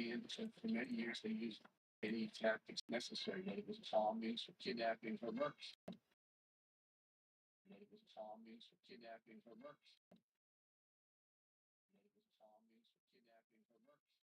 And so for many years, they used any tactics necessary, whether it was calm means for kidnapping or murders. Whether it was calm means for kidnapping or murders. Whether it was calm means for kidnapping or murders.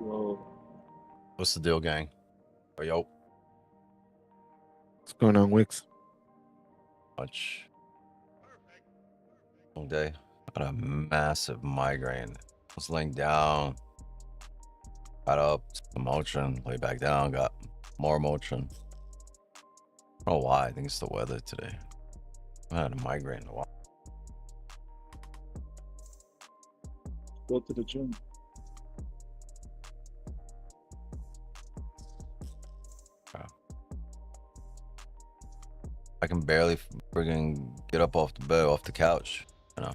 Whoa. What's the deal, gang? Oh, yo, What's going on, Wix? much. Long day. Got a massive migraine. Was laying down, got up, some motion, lay back down, got more motion. I don't know why. I think it's the weather today. I had a migraine in a while. Go to the gym. I can barely friggin' get up off the bed, off the couch, you know.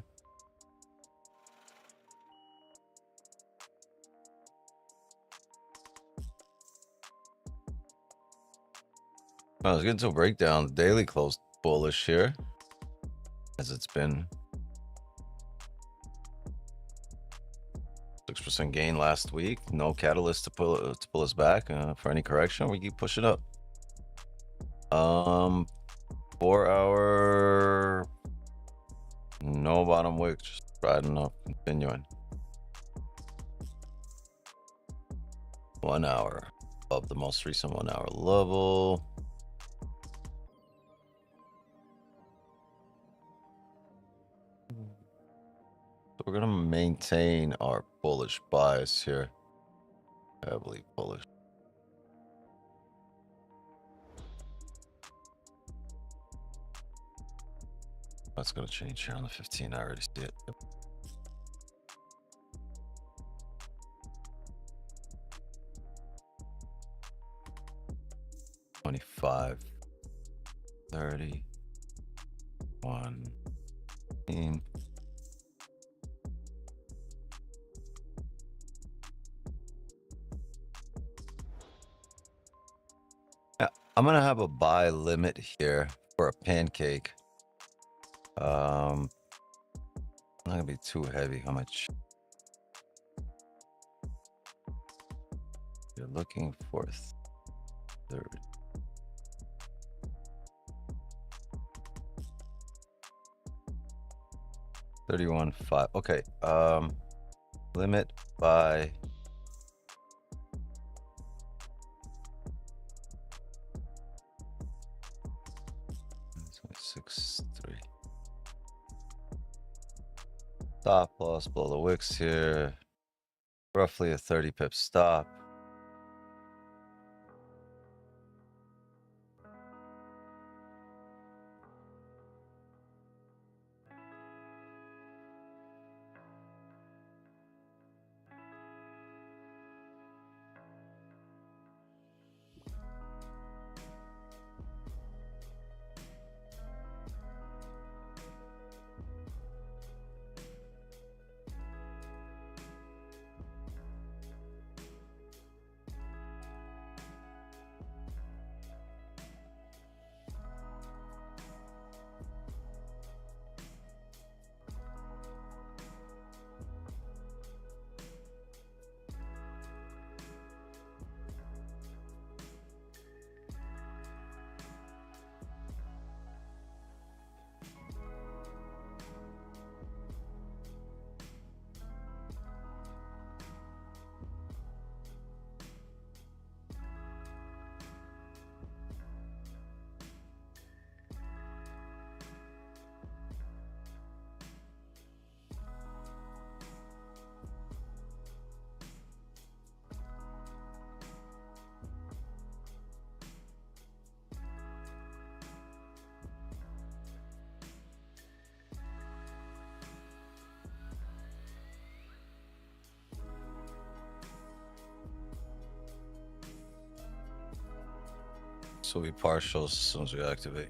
Let's get into a breakdown. The daily closed bullish here, as it's been 6% gain last week. No catalyst to pull us back for any correction. We keep pushing up. 4 hour, no bottom wick, just riding up, continuing. 1 hour above the most recent 1 hour level. So we're gonna maintain our bullish bias here, heavily bullish. That's gonna change here on the 15. I already see it. Yep. $25, $30, $1, $15. Yeah, I'm gonna have a buy limit here for a pancake. Not gonna be too heavy. How much? You're looking for 30. $31.5. Okay. Limit by 6.3. Stop loss below the wicks here. Roughly a 30 pip stop. So we partials as soon as we activate.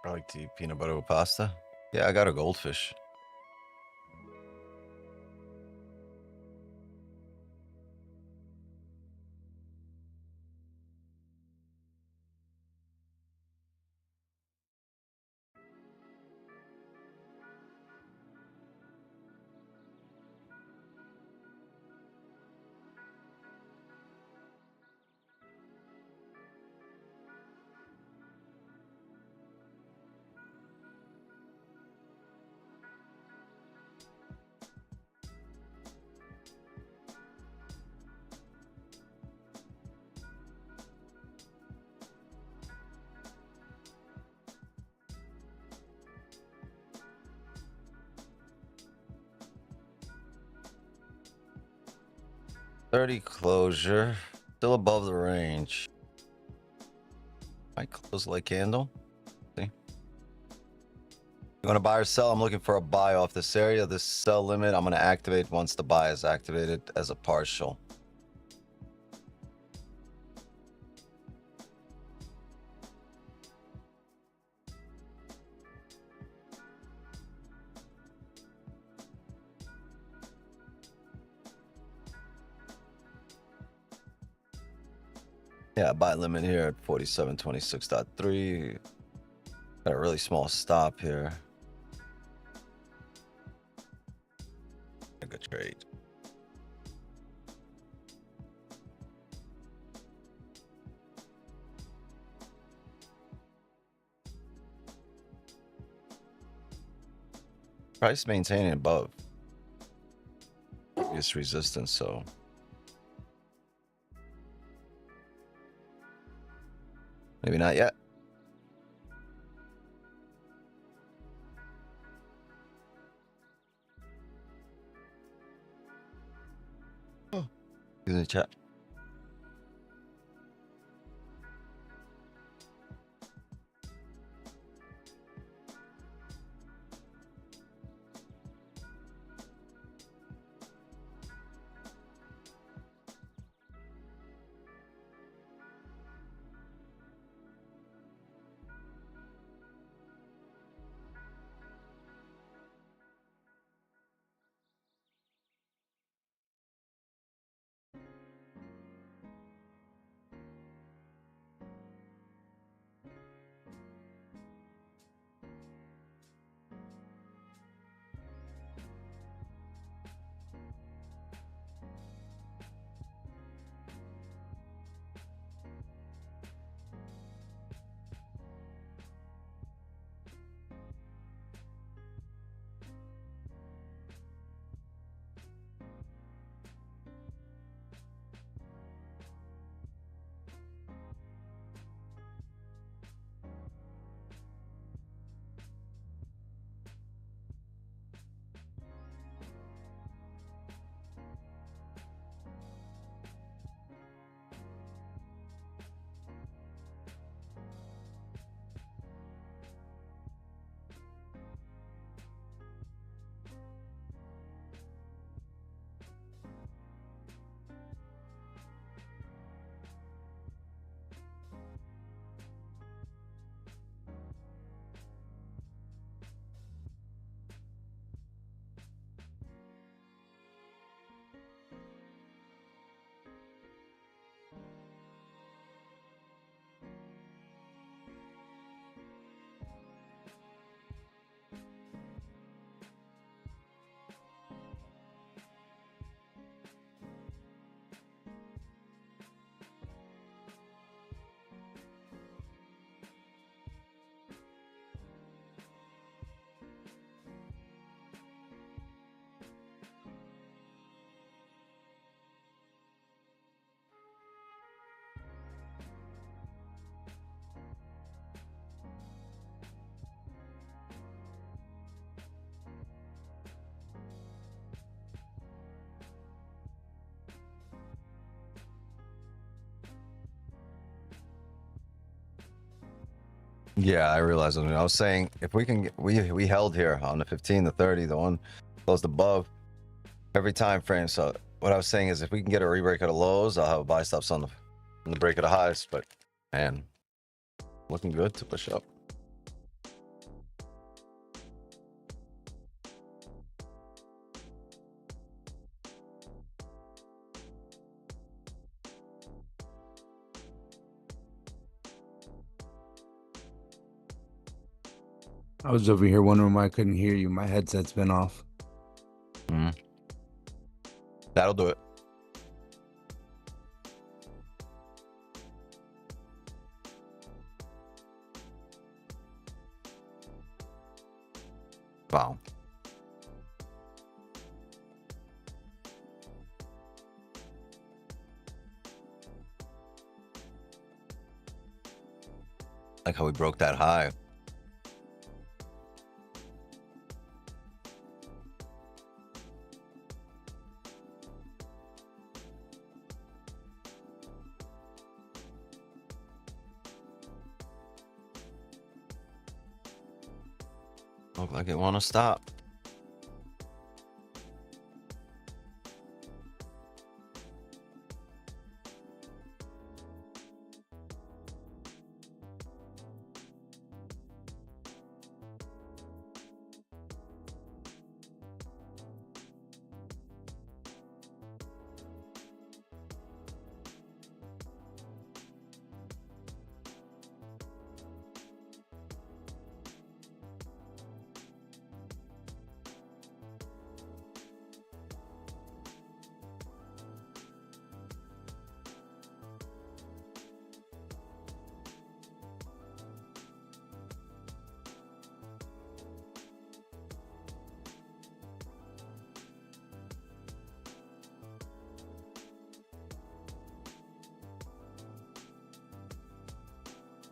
I like to eat peanut butter with pasta. Yeah, I got a goldfish. $30 closure, still above the range. Might close like candle. See, you want to buy or sell? I'm looking for a buy off this area. This sell limit I'm going to activate once the buy is activated as a partial. Yeah, buy limit here at 47.26.3. Got a really small stop here. A good trade. price maintaining above previous resistance, so maybe not yet. Oh, in the chat. Yeah, I realize. I mean, I was saying if we can get, we held here on the 15, the 30, the one closed above every time frame. So what I was saying is if we can get a rebreak of the lows, I'll have a buy stops on the break of the highs. But man, looking good to push up. I was over here wondering why I couldn't hear you. My headset's been off. That'll do it. Wow. Like how we broke that high. Look like it want to stop.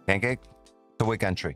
Pancake, the weak entry.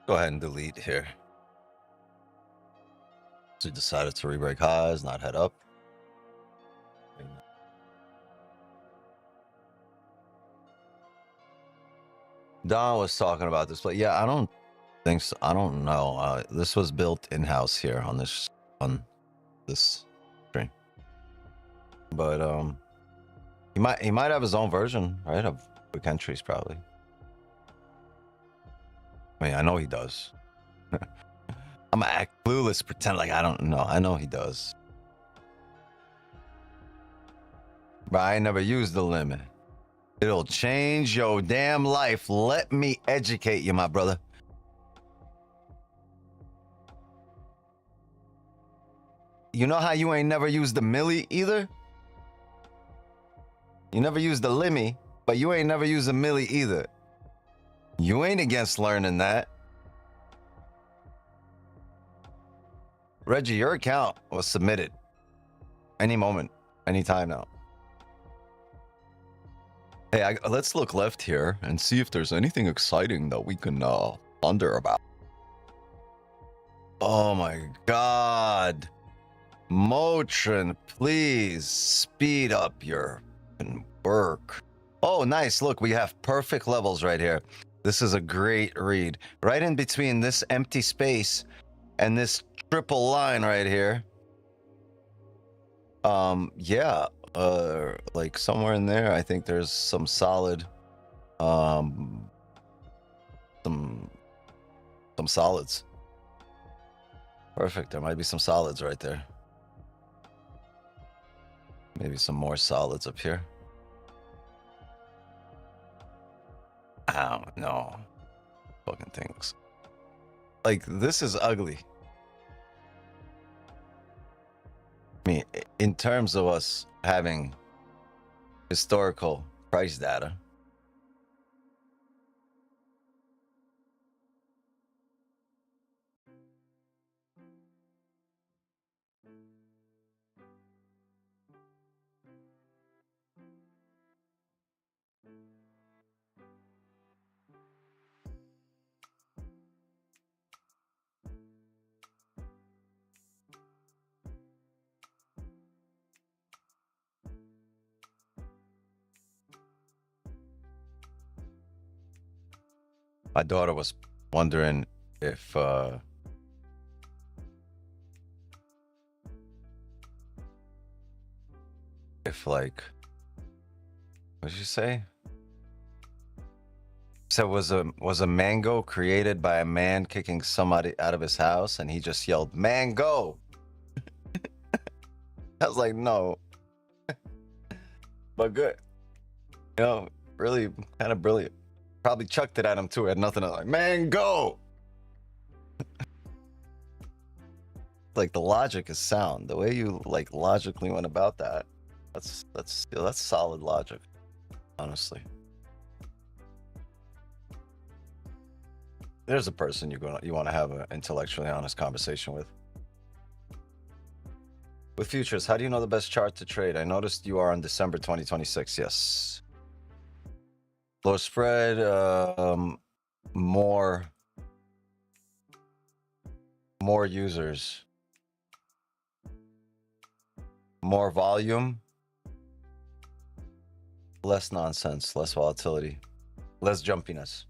Go ahead and delete here. So decided to re-break highs, not head up. Don was talking about this, but yeah, I don't think so. I don't know. This was built in-house here on this stream, but he might have his own version, right, of quick entries probably. I mean, I know he does. I'm gonna act clueless, pretend like I don't know. I know he does, but I ain't never used the limit. It'll change your damn life. Let me educate you, my brother. You know how you ain't never used the milli either? You never used the limmy, but you ain't never used the milli either. You ain't against learning that. Reggie, your account was submitted. Any moment, anytime now. Hey, let's look left here and see if there's anything exciting that we can wonder about. Oh my God. Motrin, please speed up your work. Oh, nice. Look, we have perfect levels right here. This is a great read. Right in between this empty space and this triple line right here. Yeah. Like somewhere in there, I think there's some solid, some solids. Perfect. There might be some solids right there. Maybe some more solids up here. I don't know. Fucking things. Like, this is ugly. I mean, in terms of us having historical price data, my daughter was wondering if like, what did you say? So was a mango created by a man kicking somebody out of his house and he just yelled mango? I was like, no. But good. You know, really kind of brilliant. Probably chucked it at him too. Had nothing to, like, mango. Like, the logic is sound. The way you like logically went about that, that's solid logic, honestly. There's a person you want to have an intellectually honest conversation with. With futures, how do you know the best chart to trade? I noticed you are on December 2026. Yes. Low spread, more users, more volume, less nonsense, less volatility, less jumpiness.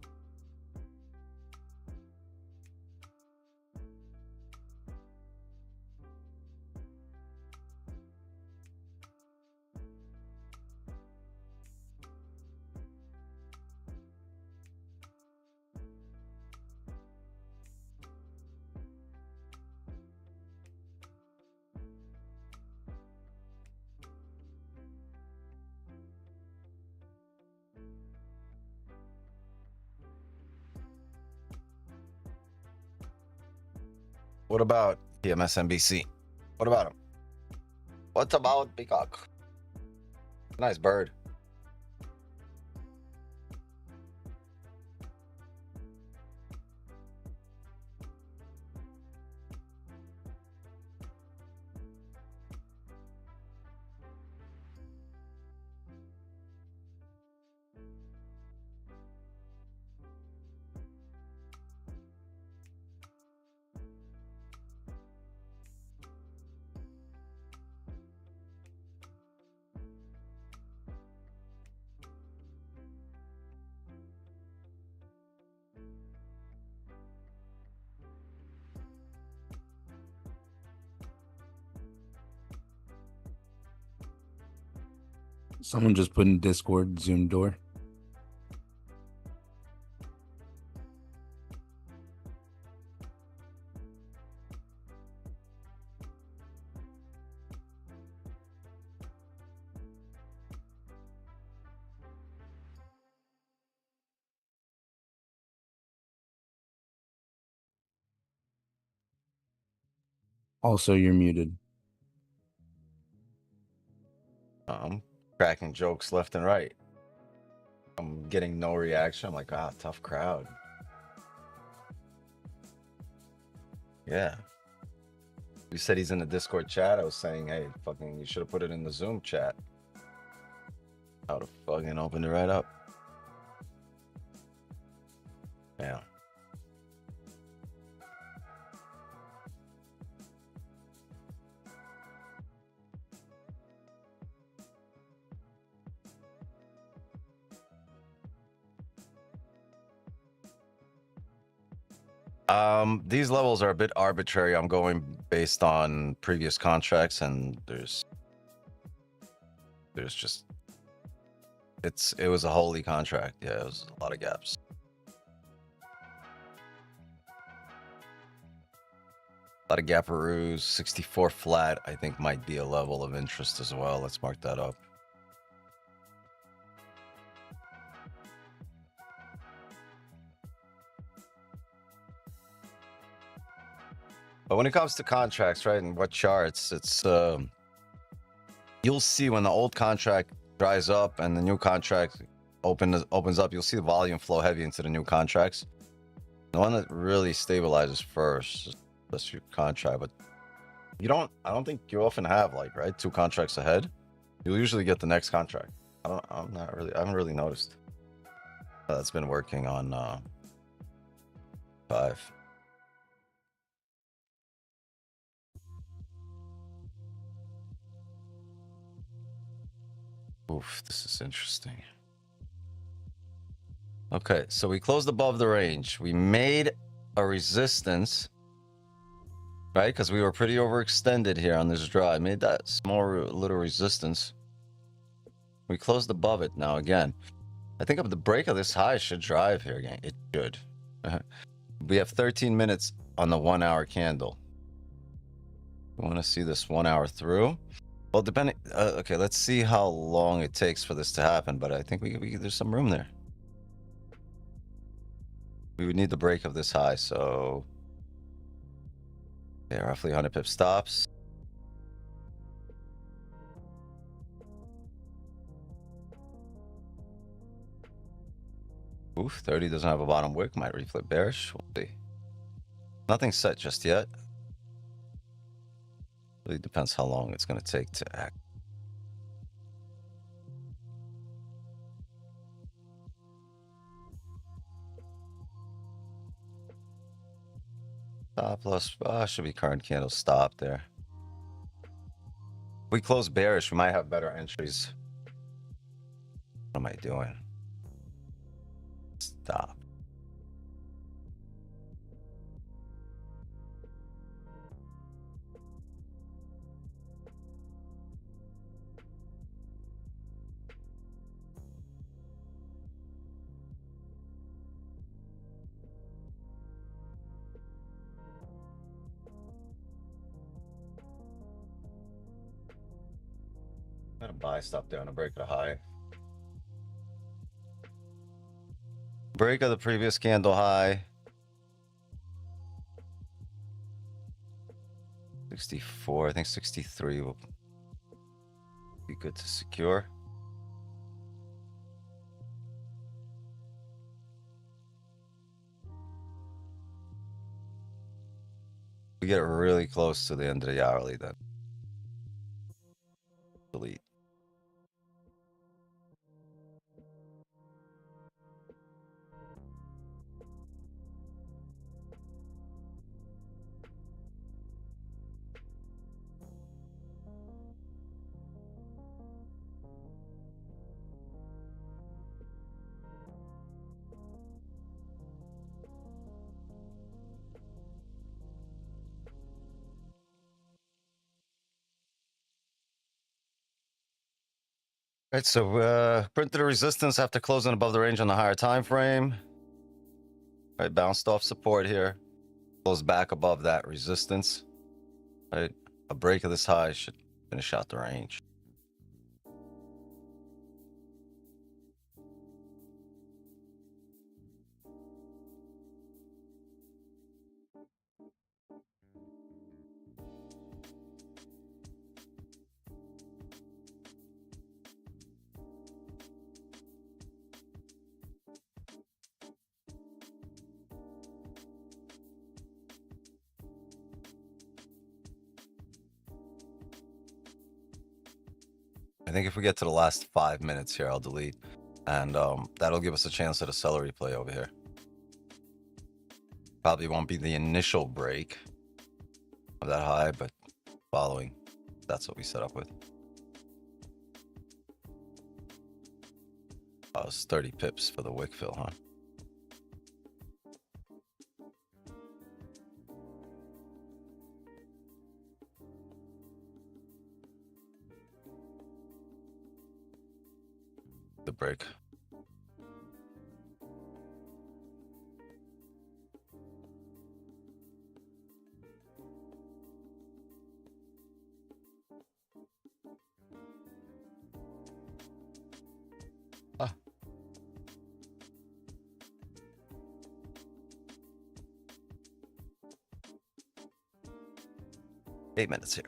What about PMSNBC? What about him? What about Peacock? Nice bird. Someone just put in Discord Zoom door. Also, you're muted. I'm cracking jokes left and right. I'm getting no reaction. I'm like, ah, tough crowd. Yeah. You said he's in the Discord chat. I was saying, hey, fucking, you should have put it in the Zoom chat. I would have fucking opened it right up. Yeah. These levels are a bit arbitrary. I'm going based on previous contracts, and there's just it was a holy contract. Yeah, it was a lot of gaps. A lot of gaparoos. 64 flat, I think, might be a level of interest as well. Let's mark that up. But when it comes to contracts, right, and what charts, it's you'll see when the old contract dries up and the new contract opens up, you'll see the volume flow heavy into the new contracts. The one that really stabilizes first is this contract, but I don't think you often have, like, right, 2 contracts ahead. You'll usually get the next contract. I haven't really noticed. That's been working on 5. Oof, this is interesting. Okay, so we closed above the range. We made a resistance, right? Because we were pretty overextended here on this draw. I made that small little resistance. We closed above it now again. I think the break of this high should drive here again. It should. We have 13 minutes on the 1 hour candle. We want to see this 1 hour through. Well, depending. Okay, let's see how long it takes for this to happen. But I think there's some room there. We would need the break of this high. So, yeah, roughly 100 pip stops. Oof, 30 doesn't have a bottom wick. Might reflip bearish. We'll see. Nothing set just yet. Really depends how long it's going to take to act. Stop loss. Should be current candle stop there. If we close bearish, we might have better entries. What am I doing? Stop. I'm gonna buy stop there on a break of the high. Break of the previous candle high. 64, I think 63 will be good to secure. We get really close to the end of the hourly then. Delete. Right, so printed a resistance after closing above the range on the higher time frame. Right, bounced off support here. Closed back above that resistance. Right, a break of this high should finish out the range. I think if we get to the last 5 minutes here, I'll delete. And that'll give us a chance at a seller replay over here. Probably won't be the initial break of that high, but following. That's what we set up with. Oh, it's 30 pips for the wick fill, huh? The break. Ah. Eight minutes here.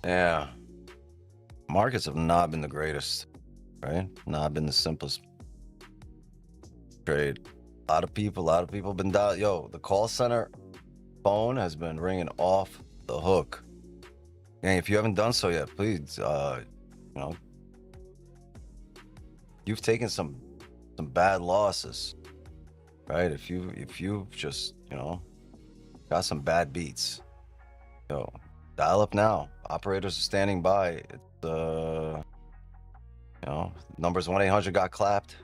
Yeah. Markets have not been the greatest, right? Not been the simplest trade. A lot of people have been down. Yo, the call center phone has been ringing off the hook. And if you haven't done so yet, please, you know, you've taken some bad losses, right? If you've just, you know, got some bad beats, yo, dial up now. Operators are standing by. It's you know, numbers 1-800 got clapped,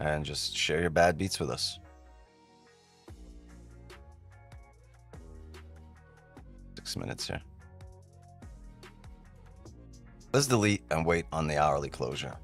and just share your bad beats with us. 6 minutes here. Let's delete and wait on the hourly closure.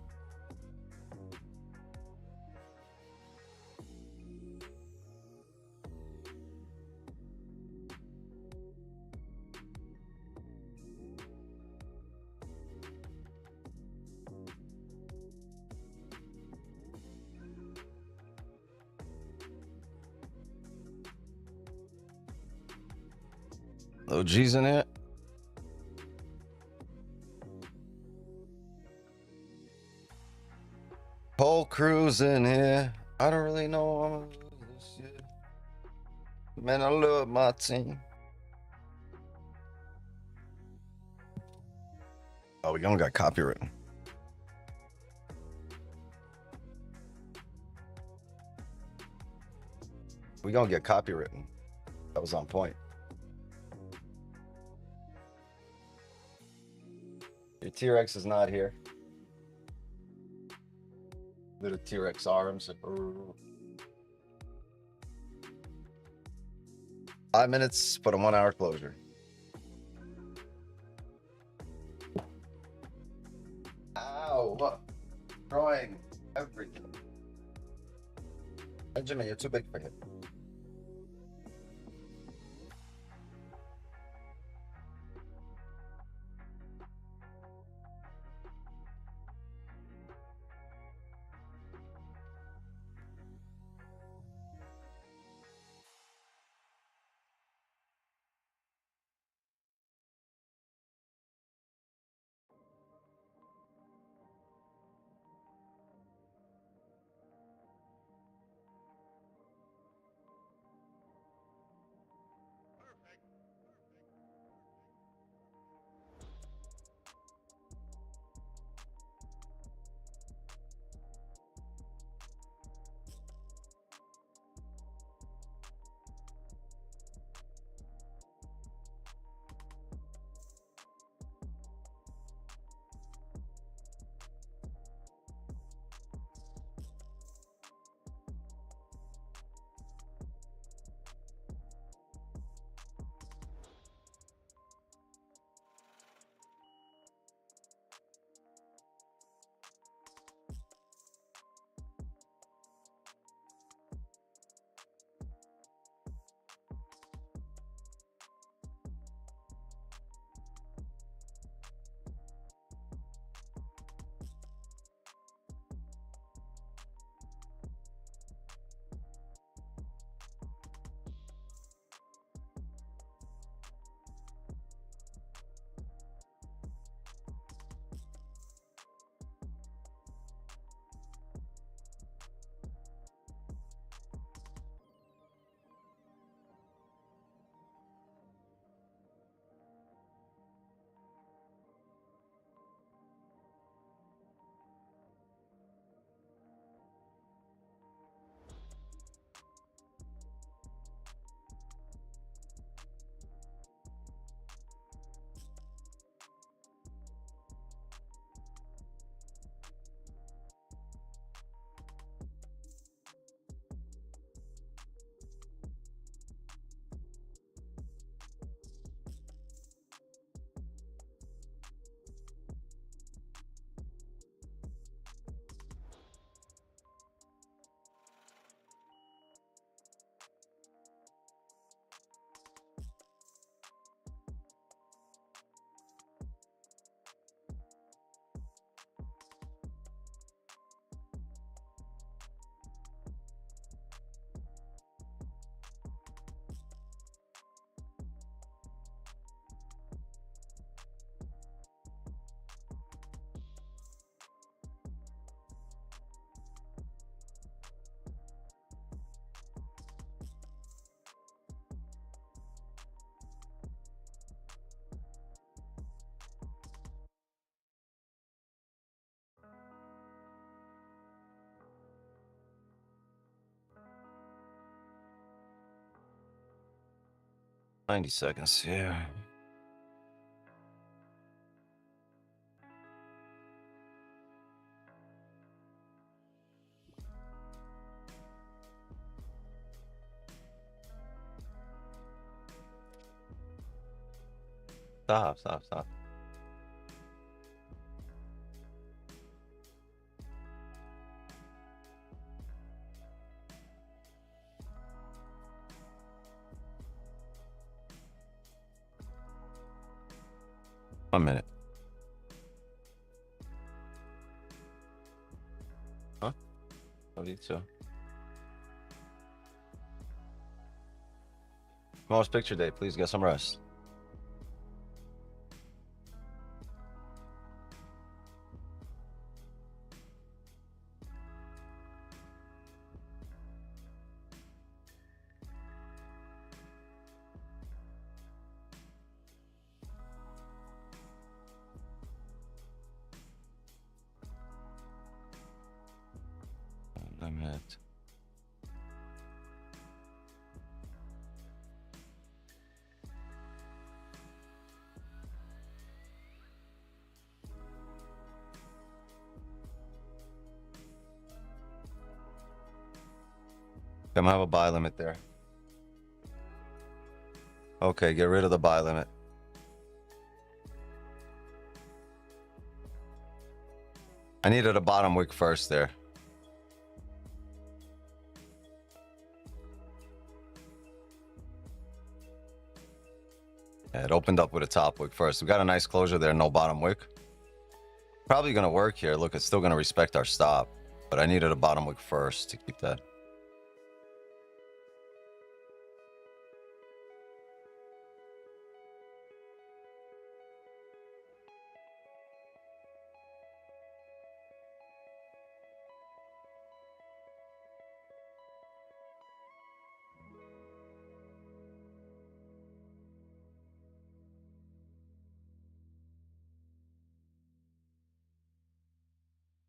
Little G's in it. Whole crew's in here. I don't really know this shit. Man, I love my team. Oh, we don't got copywritten. We gonna get copywritten. That was on point. Your T-Rex is not here. Little T-Rex arms. 5 minutes, but a 1 hour closure. Ow! Drawing everything. Benjamin, you're too big for him. "90 seconds, yeah." Stop. 1 minute. Huh? Love you too. Tomorrow's picture day. Please get some rest. Limit. I'm gonna have a buy limit there. Okay, get rid of the buy limit. I needed a bottom wick first there. Yeah, it opened up with a top wick first. We got a nice closure there, no bottom wick. Probably gonna work here. Look, it's still gonna respect our stop, but I needed a bottom wick first to keep that.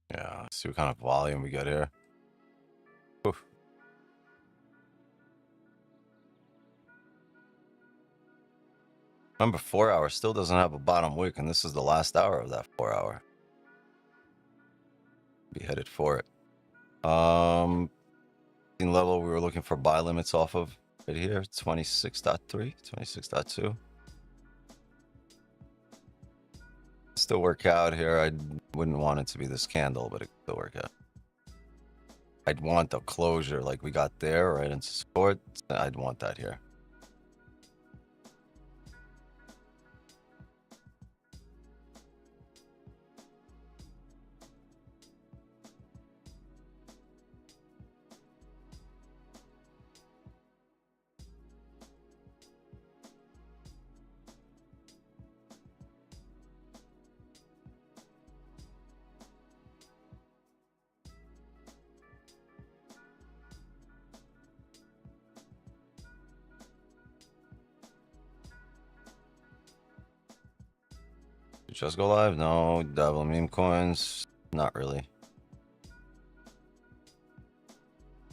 Yeah, let's see what kind of volume we got here. Oof. Remember, 4 hour still doesn't have a bottom wick, and this is the last hour of that 4 hour. Be headed for it. In level, we were looking for buy limits off of right here, 26.3, 26.2. Still work out here. I wouldn't want it to be this candle, but it could still work out. I'd want a closure like we got there, right into support. I'd want that here. Just go live? No. Double meme coins? Not really.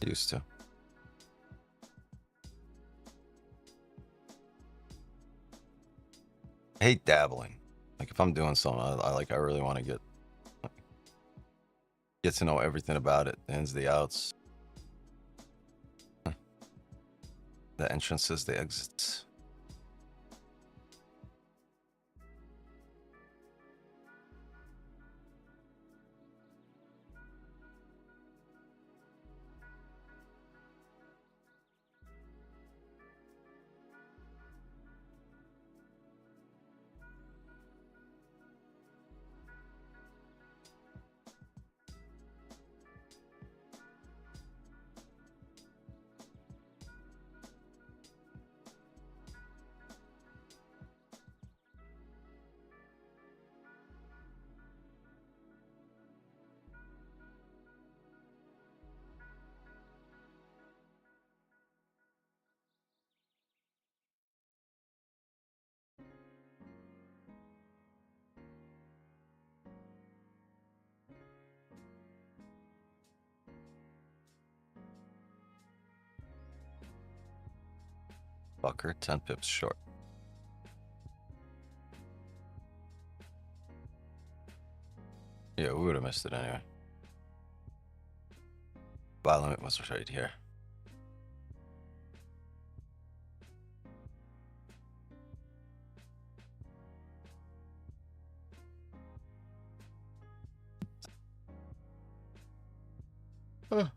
Used to. I hate dabbling. Like if I'm doing something, I really want to get to know everything about it, the ins, the outs, the entrances, the exits. Fucker, 10 pips short. Yeah, we would have missed it anyway. Buy limit was right here. Huh.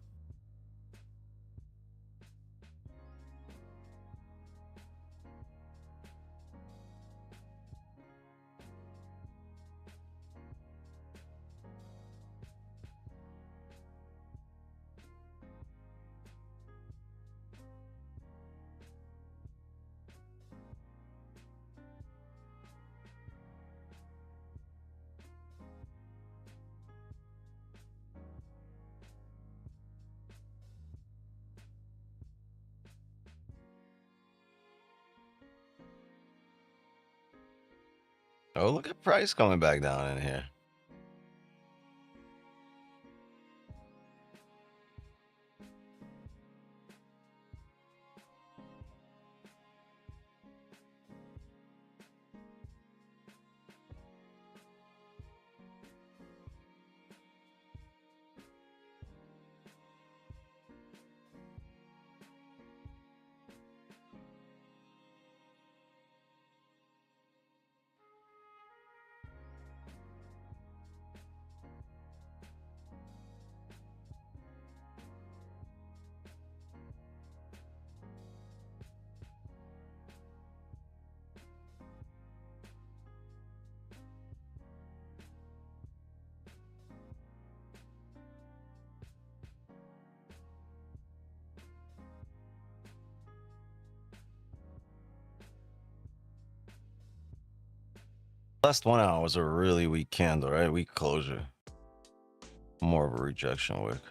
Oh, look at price coming back down in here. Last 1 hour was a really weak candle, right? Weak closure. More of a rejection wick.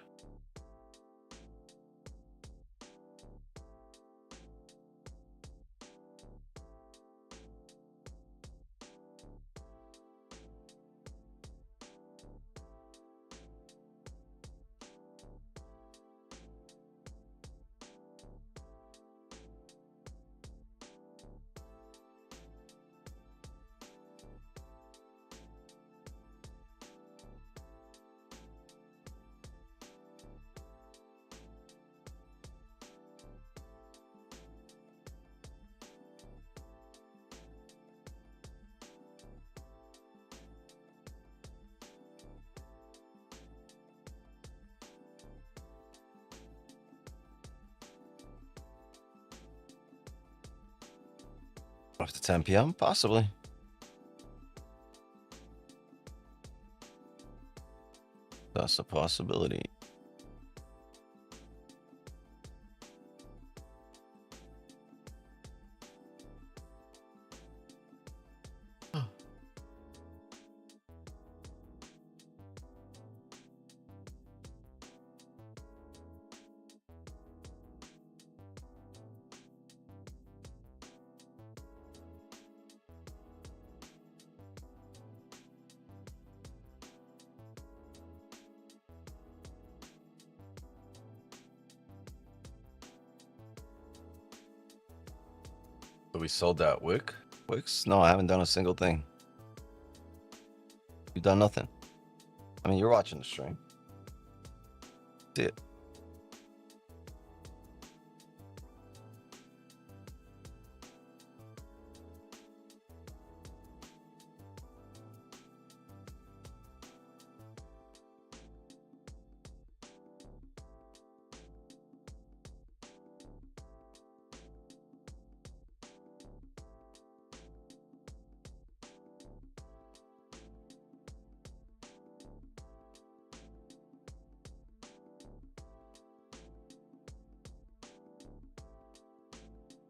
After 10 p.m., possibly. That's a possibility. So we sold that wick? Wicks? No, I haven't done a single thing. You've done nothing. I mean, you're watching the stream. See it.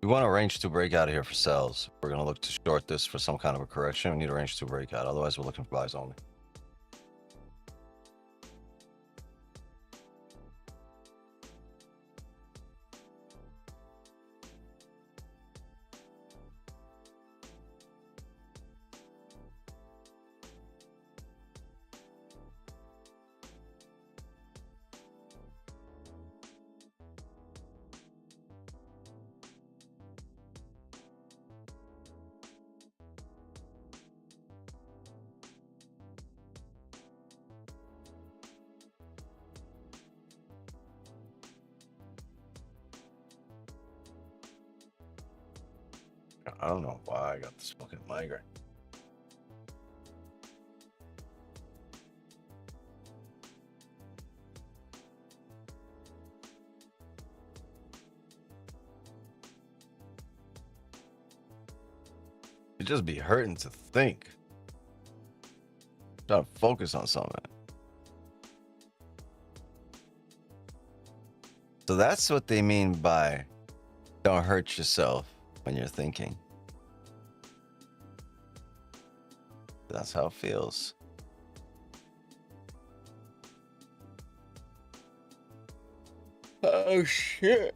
We want a range 2 breakout here for sells. We're going to look to short this for some kind of a correction. We need a range 2 breakout. Otherwise, we're looking for buys only. I don't know why I got this fucking migraine. It'd just be hurting to think. Try to focus on something. So that's what they mean by don't hurt yourself when you're thinking. That's how it feels. Oh shit.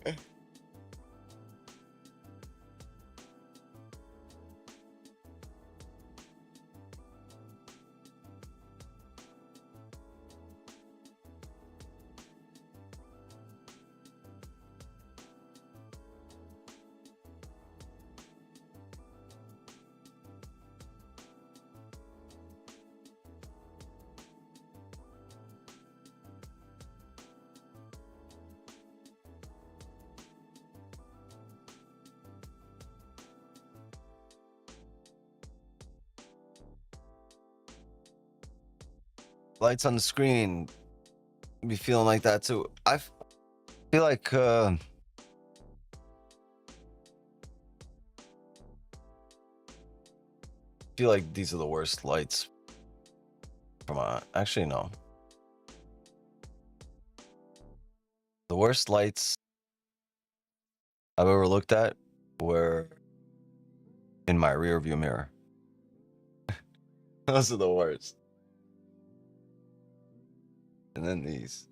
Lights on the screen be feeling like that too. I feel like these are the worst lights from actually no, the worst lights I've ever looked at were in my rear view mirror. Those are the worst. And then these.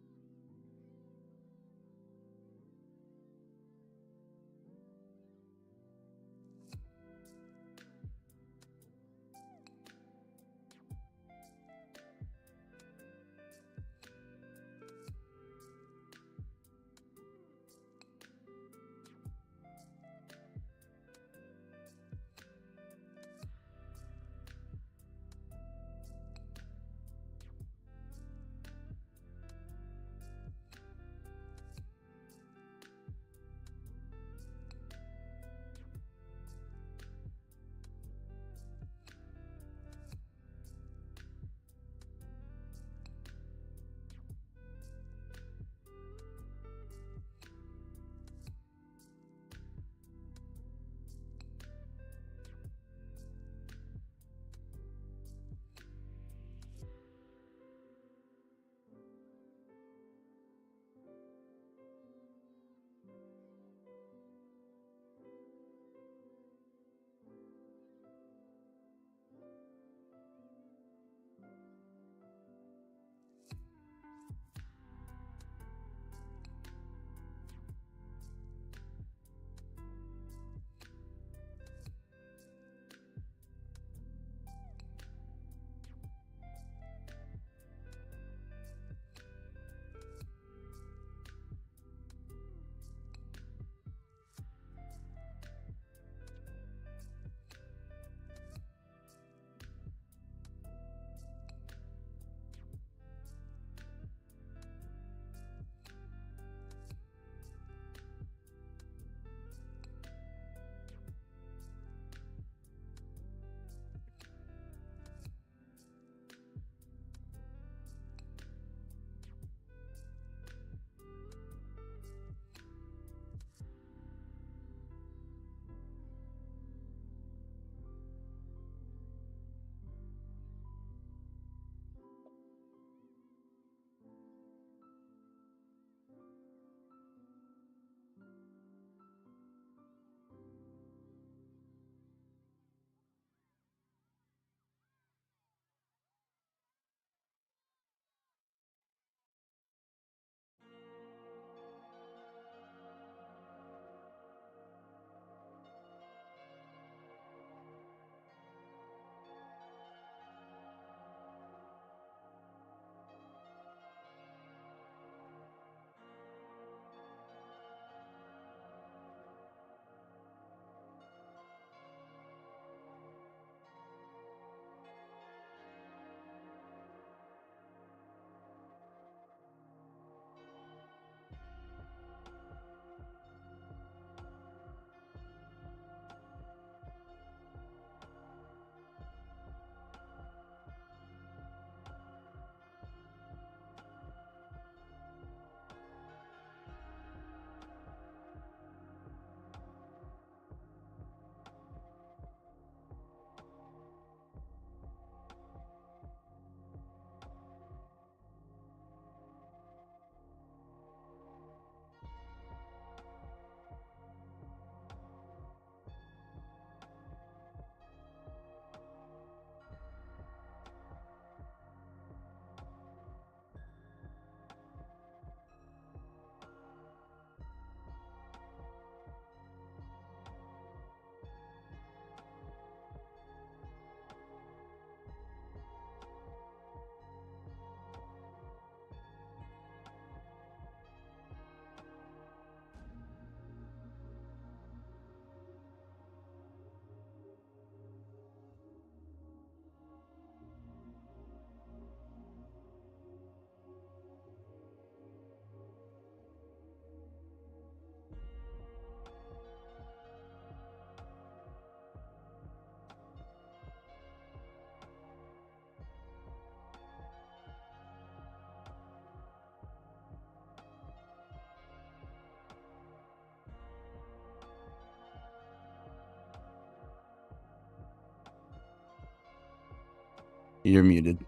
You're muted.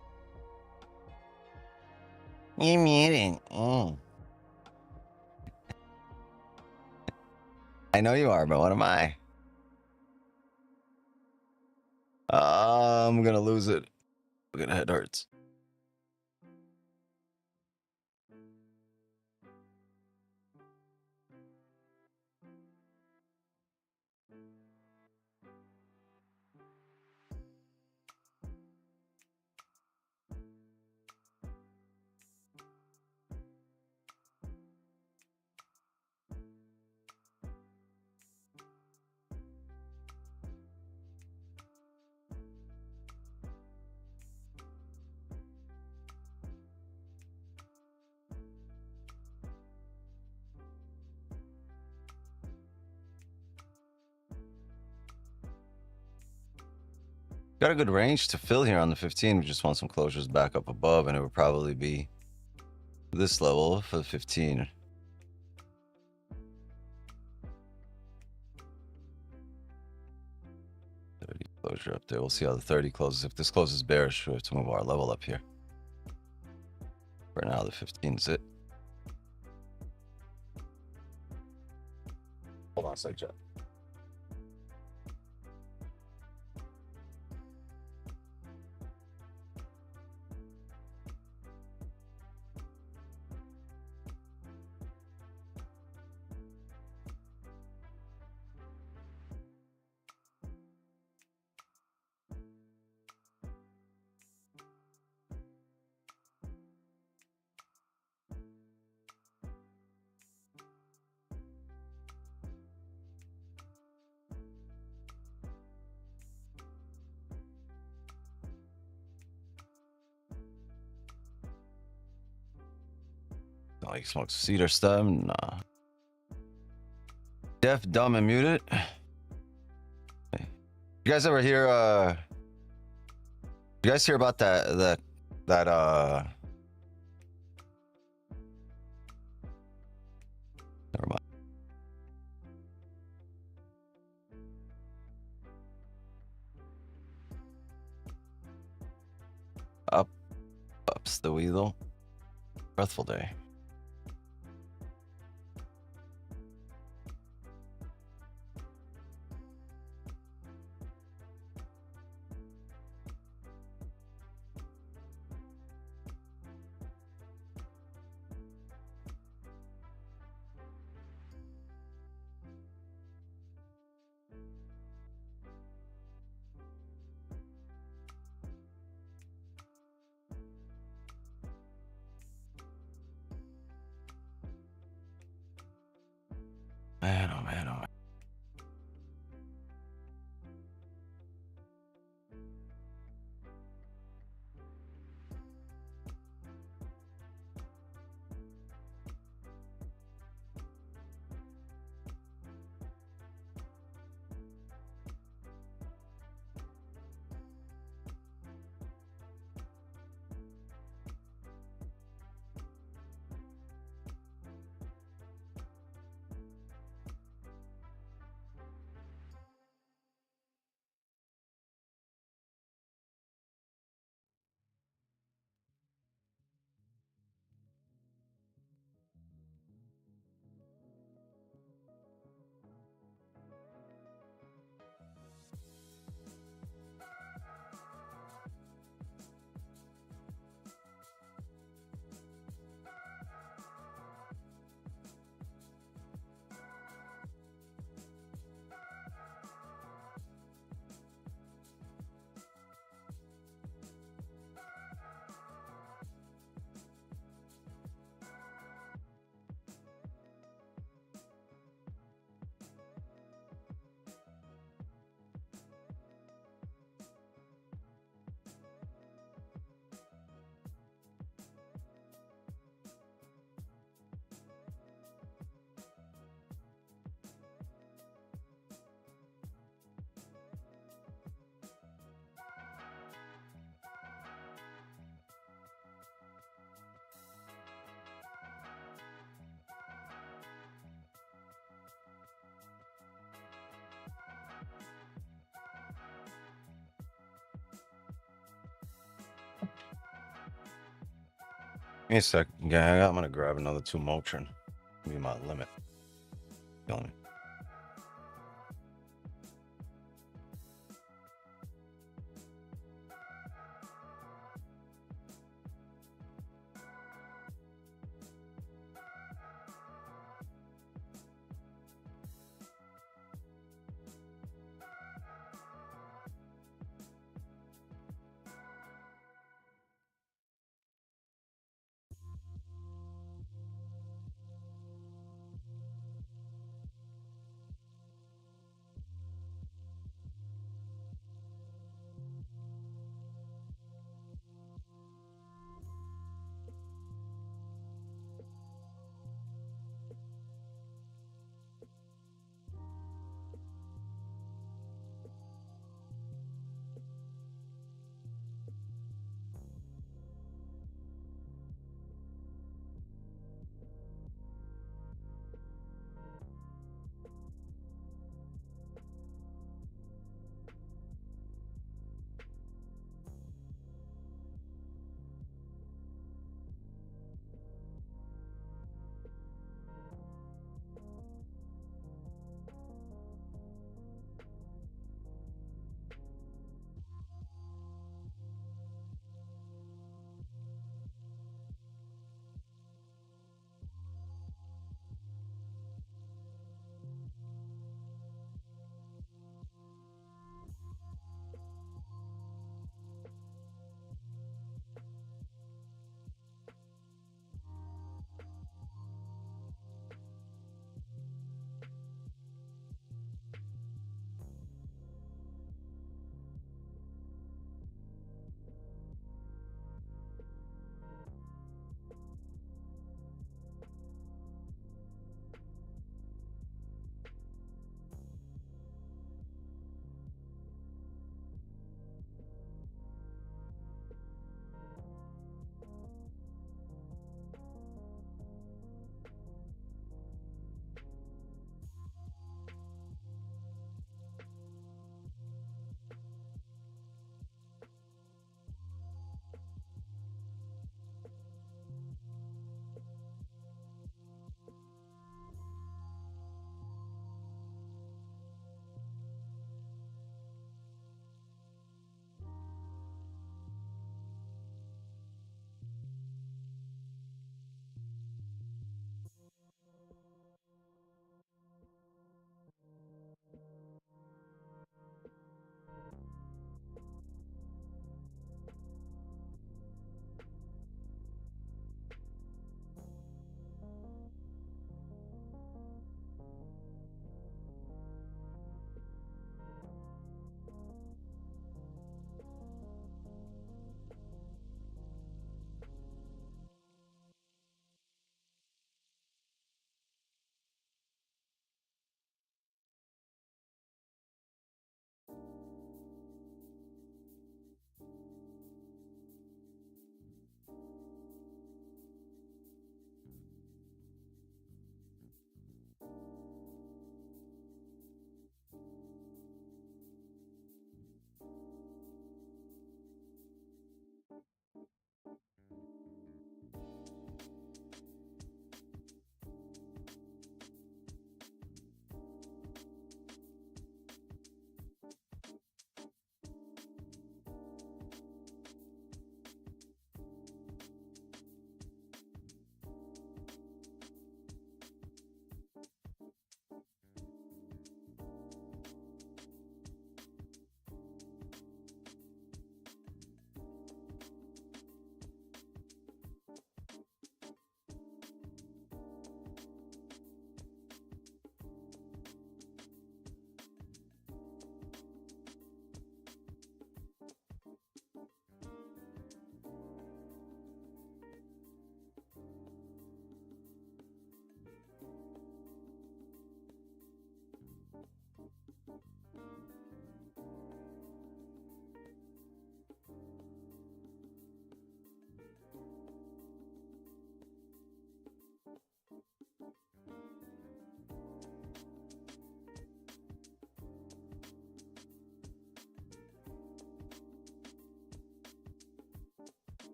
You muted. I know you are, but what am I? I'm gonna lose it. Look at head hurts. Got a good range to fill here on the 15. We just want some closures back up above, and it would probably be this level for the 15. Closure up there. We'll see how the 30 closes. If this closes bearish, we have to move our level up here. For now, the 15 is it. Hold on a sec, Jeff. Oh, he smokes cedar stem? Nah. Deaf, dumb, and muted. You guys ever hear you guys hear about that never mind. Ups the weasel. Breathful day. Man, oh man, oh man. Give me a sec, gang. I'm gonna grab another 2 Motrin. Be my limit. Killing me.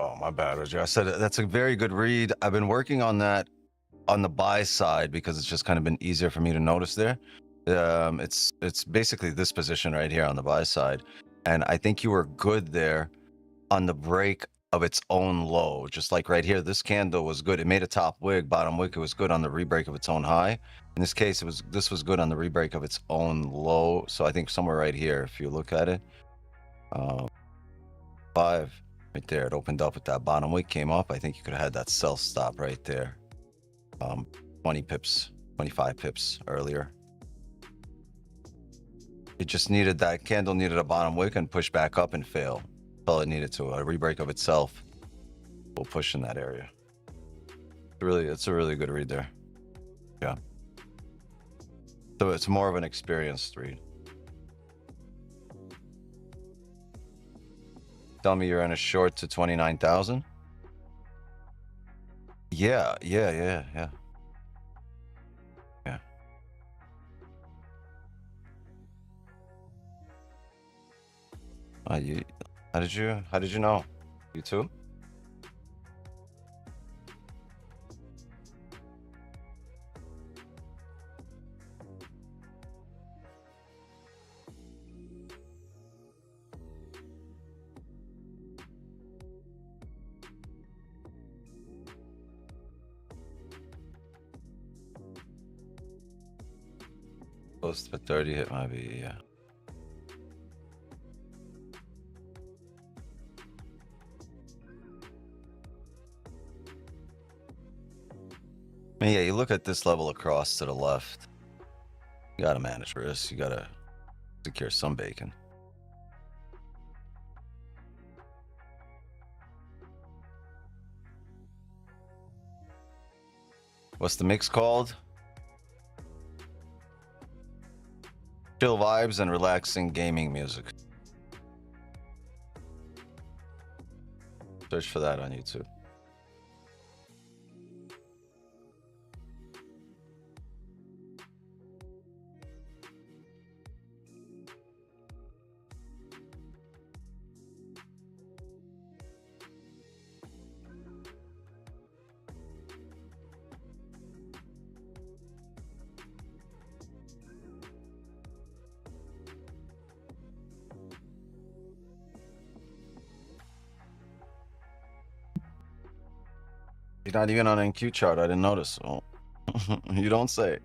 Oh, my bad, Roger. I said that's a very good read. I've been working on that on the buy side because it's just kind of been easier for me to notice there. It's basically this position right here on the buy side, and I think you were good there on the break of its own low. Just like right here, this candle was good. It made a top wick, bottom wick. It was good on the rebreak of its own high. In this case, this was good on the rebreak of its own low. So I think somewhere right here, if you look at it, 5 right there, it opened up with that bottom wick, came up. I think you could have had that sell stop right there. 20 pips, 25 pips earlier. It just needed that candle, needed a bottom wick and push back up and fail. All it needed to a rebreak of itself will push in that area. It's a really good read there. Yeah. So it's more of an experienced read. Tell me you're in a short to 29,000. Yeah. Yeah. How did you know? You too? Close to 30 hit might be, yeah. Yeah, you look at this level across to the left. You gotta manage risk. You gotta secure some bacon. What's the mix called? Chill vibes and relaxing gaming music. Search for that on YouTube. You're not even on an NQ chart. I didn't notice. Oh. You don't say.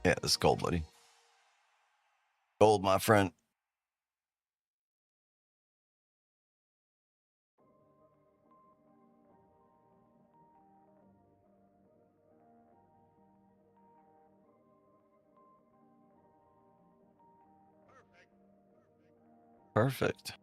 Yeah, this is gold, buddy. Gold, my friend. Perfect.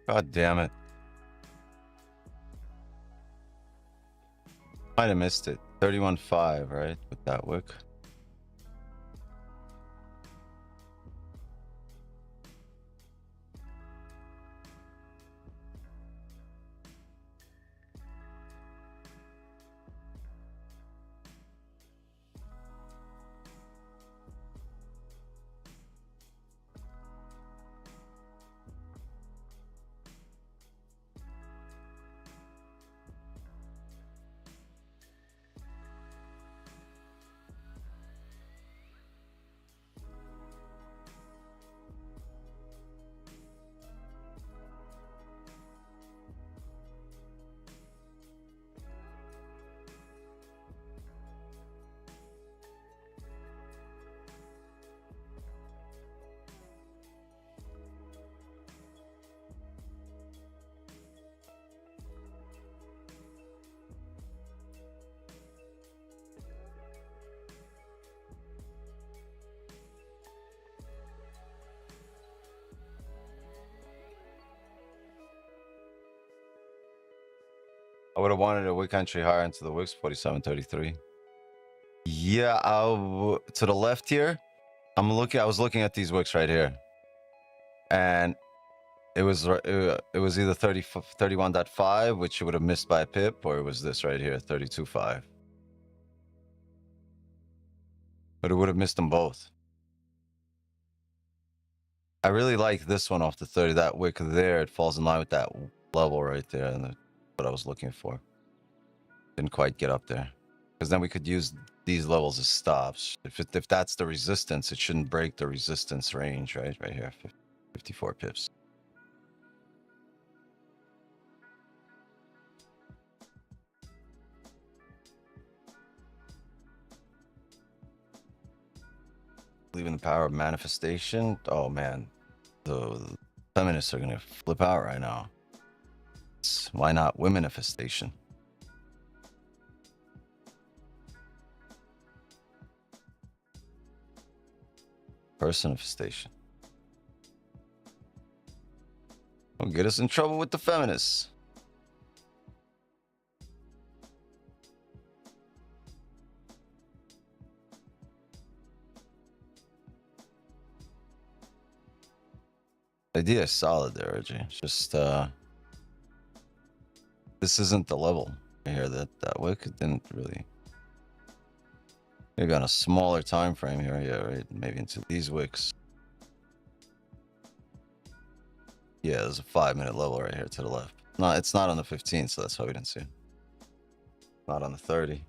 God damn it. Might have missed it. 31.5, right? With that wick. I would have wanted a wick entry higher into the wicks, 47.33. Yeah, to the left here. I was looking at these wicks right here, and it was either 31.5, which you would have missed by a pip, or it was this right here, 32.5. But it would have missed them both. I really like this one off the 30. That wick there, it falls in line with that level right there, and what I was looking for. Didn't quite get up there, because then we could use these levels as stops. If that's the resistance, it shouldn't break the resistance range, right here, 54 pips. Believe in the power of manifestation. Oh man, the feminists are gonna flip out right now. Why not womenifestation? Personifestation. Will get us in trouble with the feminists. The idea is solid there, Reggie. It's just this isn't the level here. That wick didn't really. Maybe on a smaller time frame here, yeah, right? Maybe into these wicks. Yeah, there's a 5-minute level right here to the left. No, it's not on the 15, so that's why we didn't see it. Not on the 30.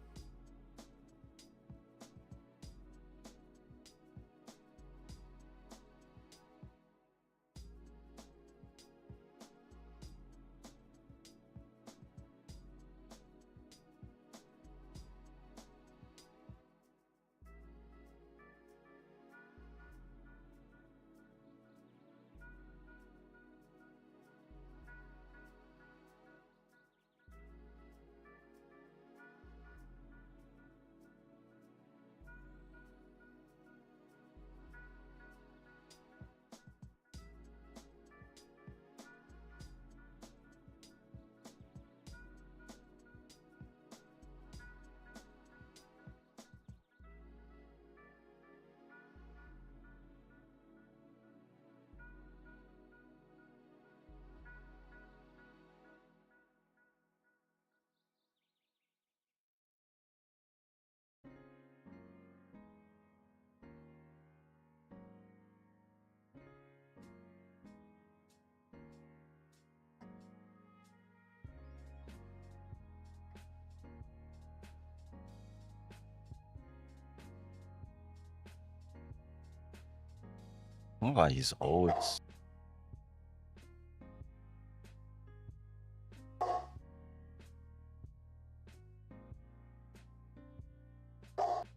Oh, he's always.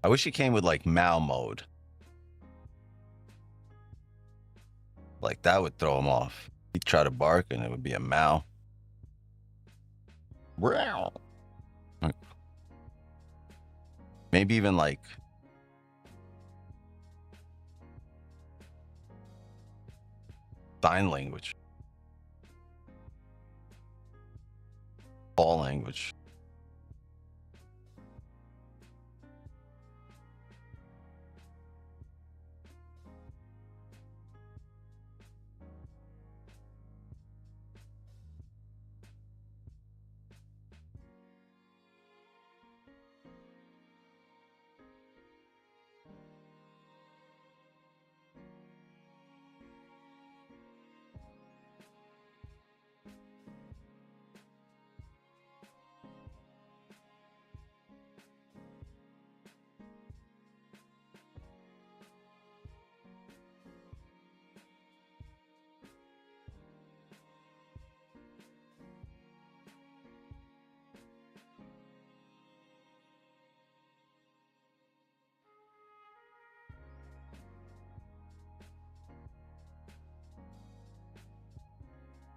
I wish he came with like Mao mode. Like that would throw him off. He'd try to bark and it would be a Mao. Maybe even like sign language. All language.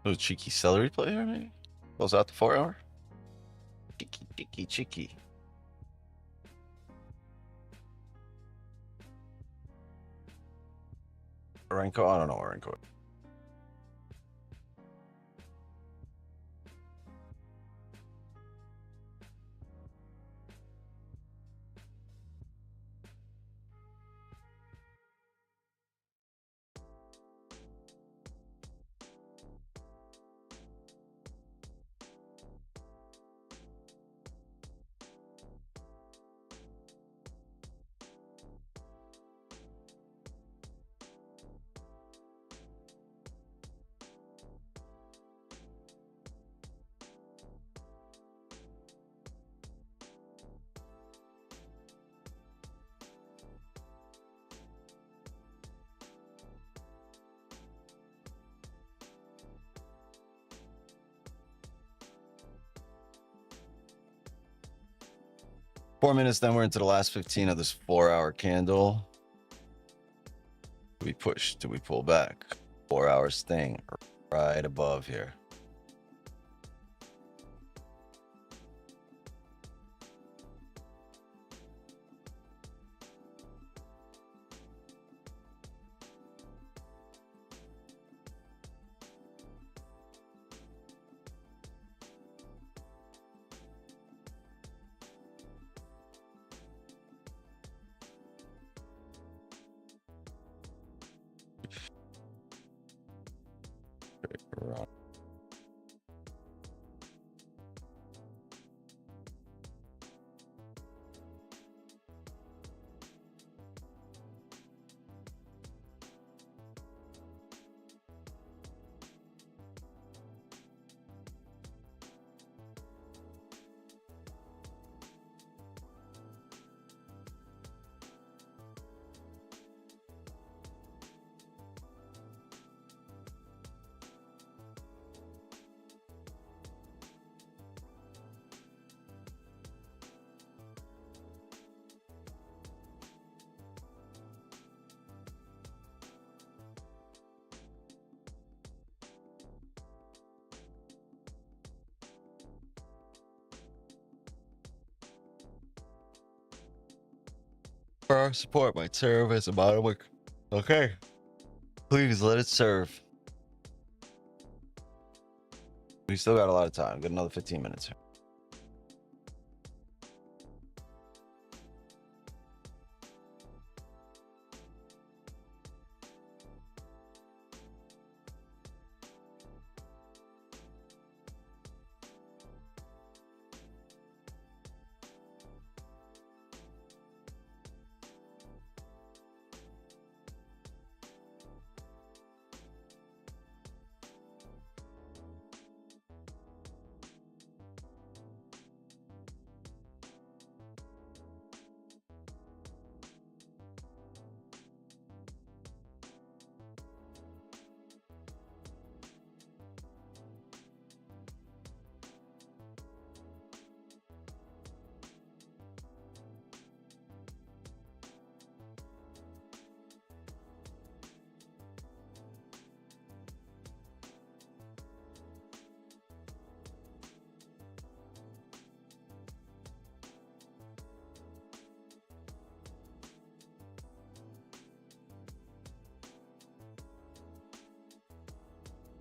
A cheeky celery player, maybe? Close out the 4 hour. Cheeky, cheeky, cheeky. Renko? I don't know where Renko. Four minutes, then we're into the last 15 of this 4 hour candle. Do we push? Do we pull back? 4 hours staying right above here. Right. For our support might serve as a bottom. Okay. Please let it serve. We still got a lot of time. Got another 15 minutes here.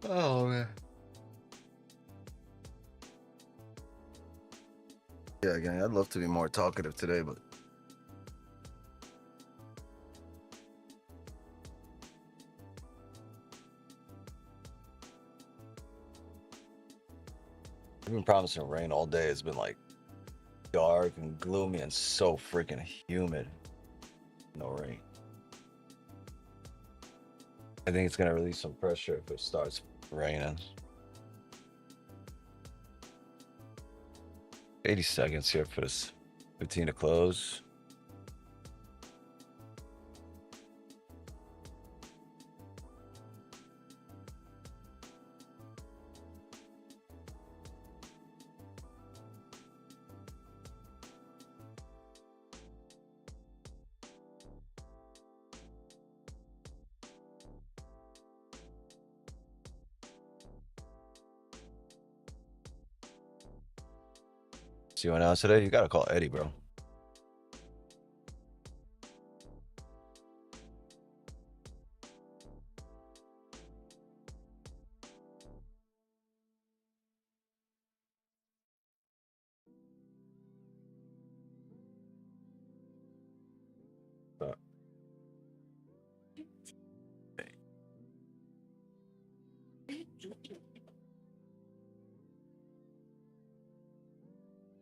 Oh man. Yeah, gang, I'd love to be more talkative today, but I've been promising rain all day. It's been like dark and gloomy and so freaking humid. No rain. I think it's gonna release some pressure if it starts raining. 80 seconds here for this 15 to close. See you else today? You gotta call Eddie, bro.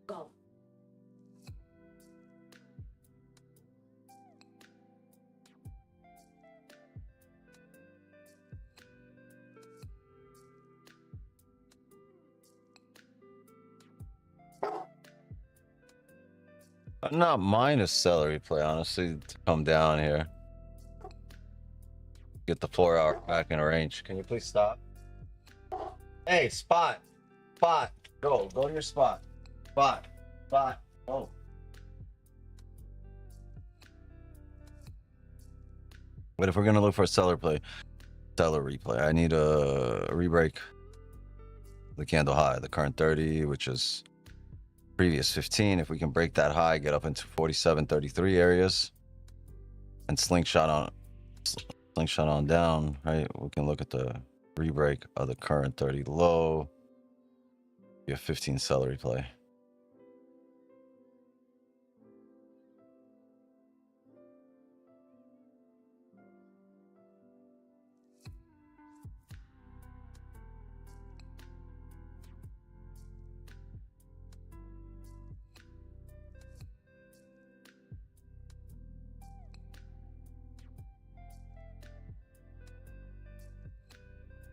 Go. I'm not mind a celery play, honestly, to come down here. Get the 4 hour back in range. Can you please stop? Hey, spot. Spot. Go to your spot. Spot. Go. But if we're gonna look for a seller replay, I need a re-break the candle high, the current 30, which is previous 15. If we can break that high, get up into 47.33 areas and slingshot on down, right? We can look at the re-break of the current 30 low. Be a 15 seller replay.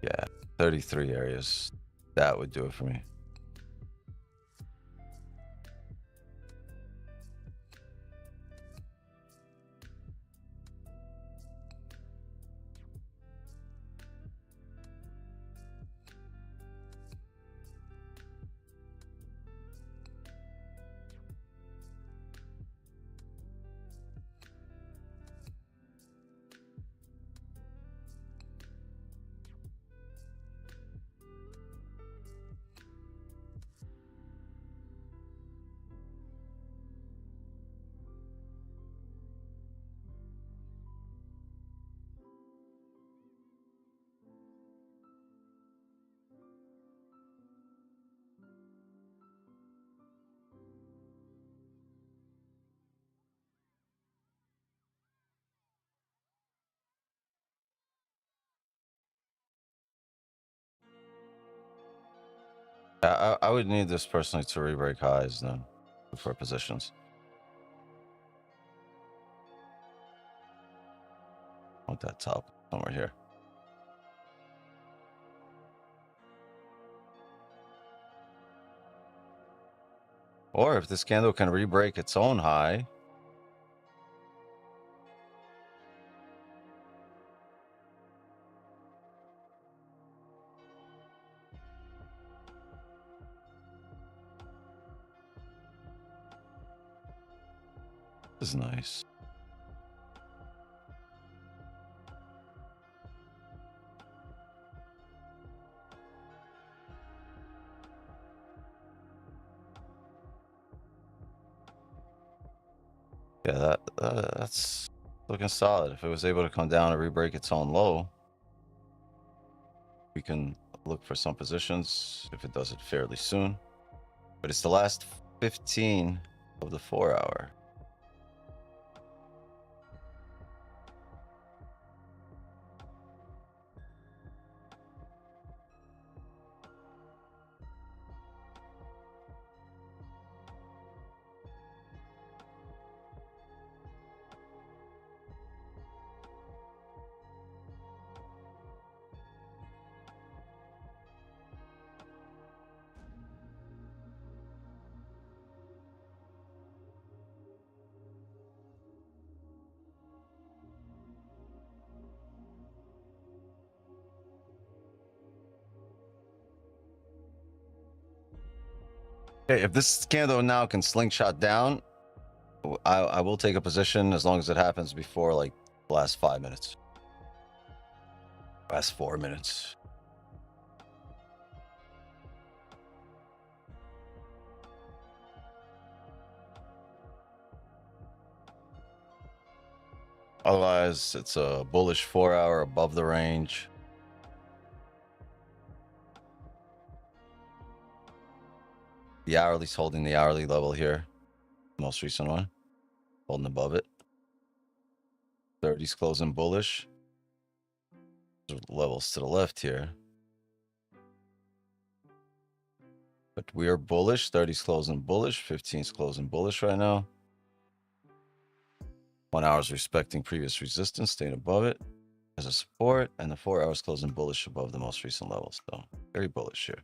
Yeah, 33 areas. That would do it for me. I would need this personally to re-break highs then for positions. I want that top somewhere here. Or if this candle can re-break its own high, this is nice. Yeah, that's looking solid. If it was able to come down and re-break its own low, we can look for some positions if it does it fairly soon. But it's the last 15 of the 4-hour. Okay, if this candle now can slingshot down, I will take a position as long as it happens before like the last 5 minutes. Last 4 minutes. Otherwise, it's a bullish 4-hour above the range. The hourly's holding the hourly level here. Most recent one. Holding above it. 30's closing bullish. There's levels to the left here. But we are bullish. 30's closing bullish. 15's closing bullish right now. 1 hour's respecting previous resistance, staying above it as a support. And the 4 hours closing bullish above the most recent levels. So very bullish here.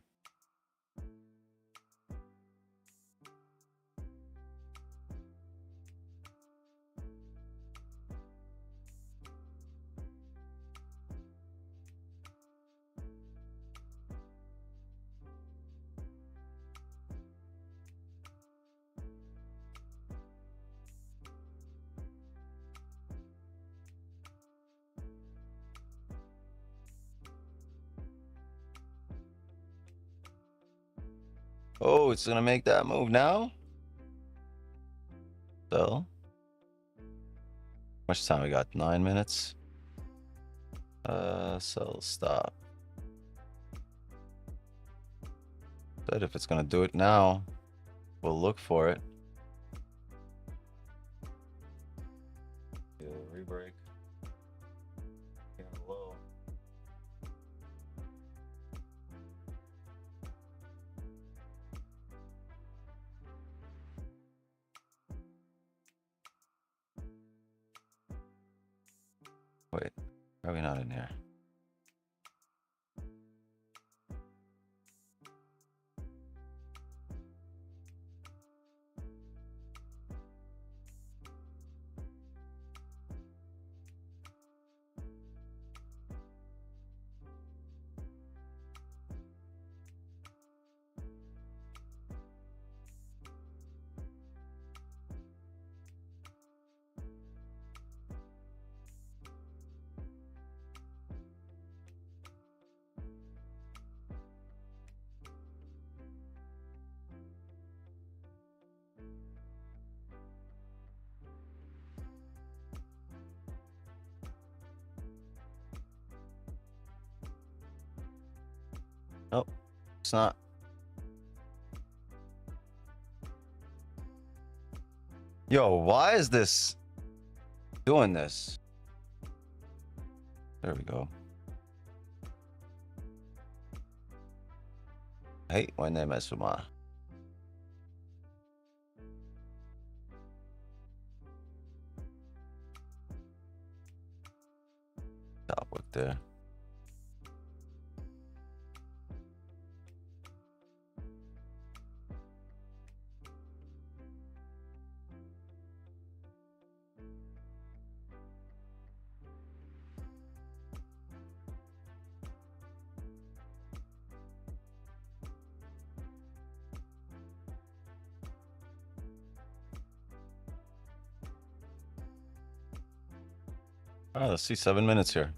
Oh, it's gonna make that move now. So, much time we got? 9 minutes. So stop. But if it's gonna do it now, we'll look for it. Rebreak. Low. Wait, are we not in here? Nope, it's not. Yo, why is this doing this? There we go. I hate when they mess with my. Top wick there. All right, let's see 7 minutes here.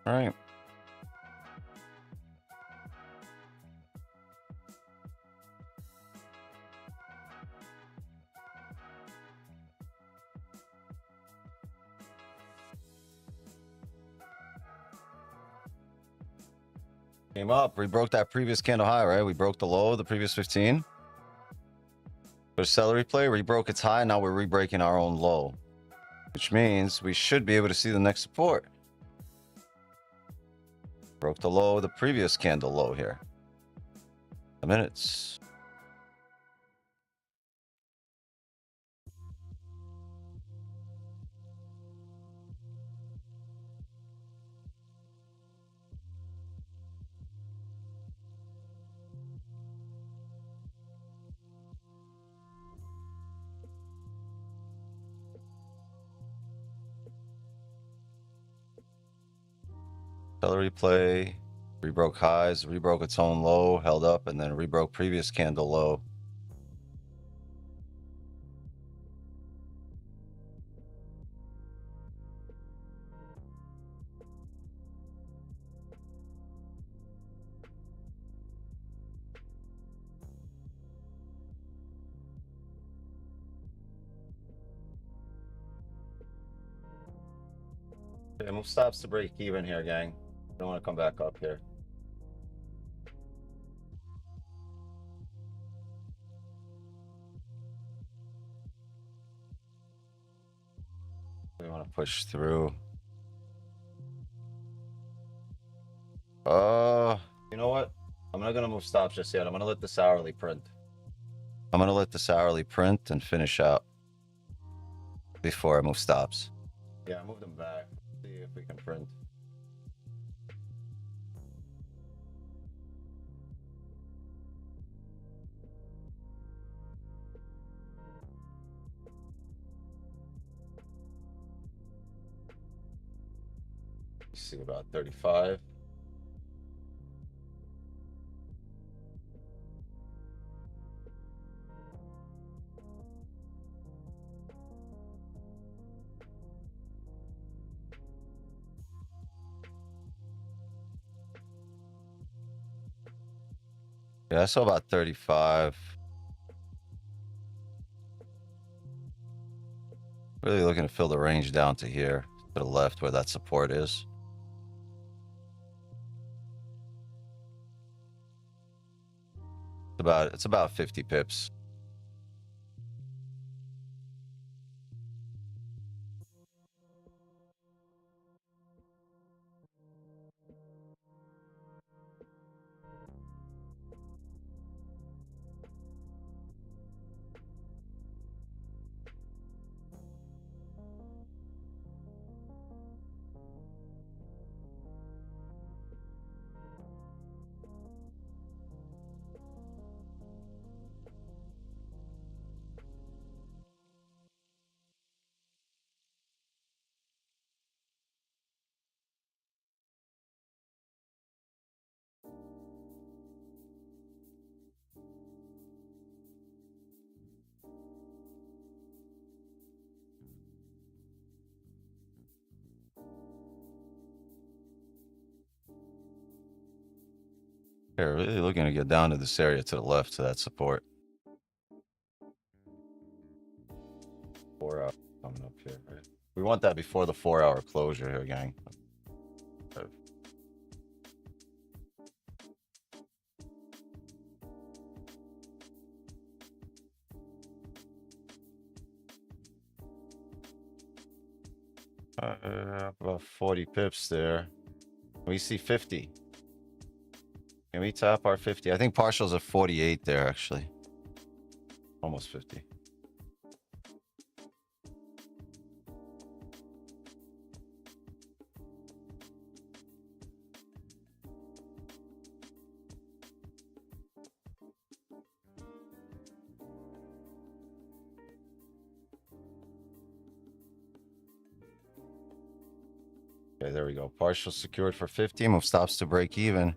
All right. Came up. We broke that previous candle high, right? We broke the low of the previous 15. For celery play, we broke its high. Now we're re-breaking our own low, which means we should be able to see the next support. Broke the low of the previous candle low here. The minutes. Celery play, rebroke highs, rebroke its own low, held up, and then rebroke previous candle low. Okay, move stops to break even here, gang. Don't want to come back up here. We want to push through. You know what? I'm not gonna move stops just yet. I'm gonna let this hourly print. I'm gonna let this hourly print and finish out before I move stops. Yeah, move them back. See if we can print. Let's see about 35. Yeah, I saw about 35. Really looking to fill the range down to here, to the left where that support is. It's about 50 pips. Here, really looking to get down to this area to the left to that support. 4 hour coming up here, right? We want that before the 4-hour closure here, gang. About 40 pips there. We see 50. Can we tap our 50? I think partials are 48 there, actually. Almost 50. Okay, there we go. Partial secured for 50. Move stops to break even.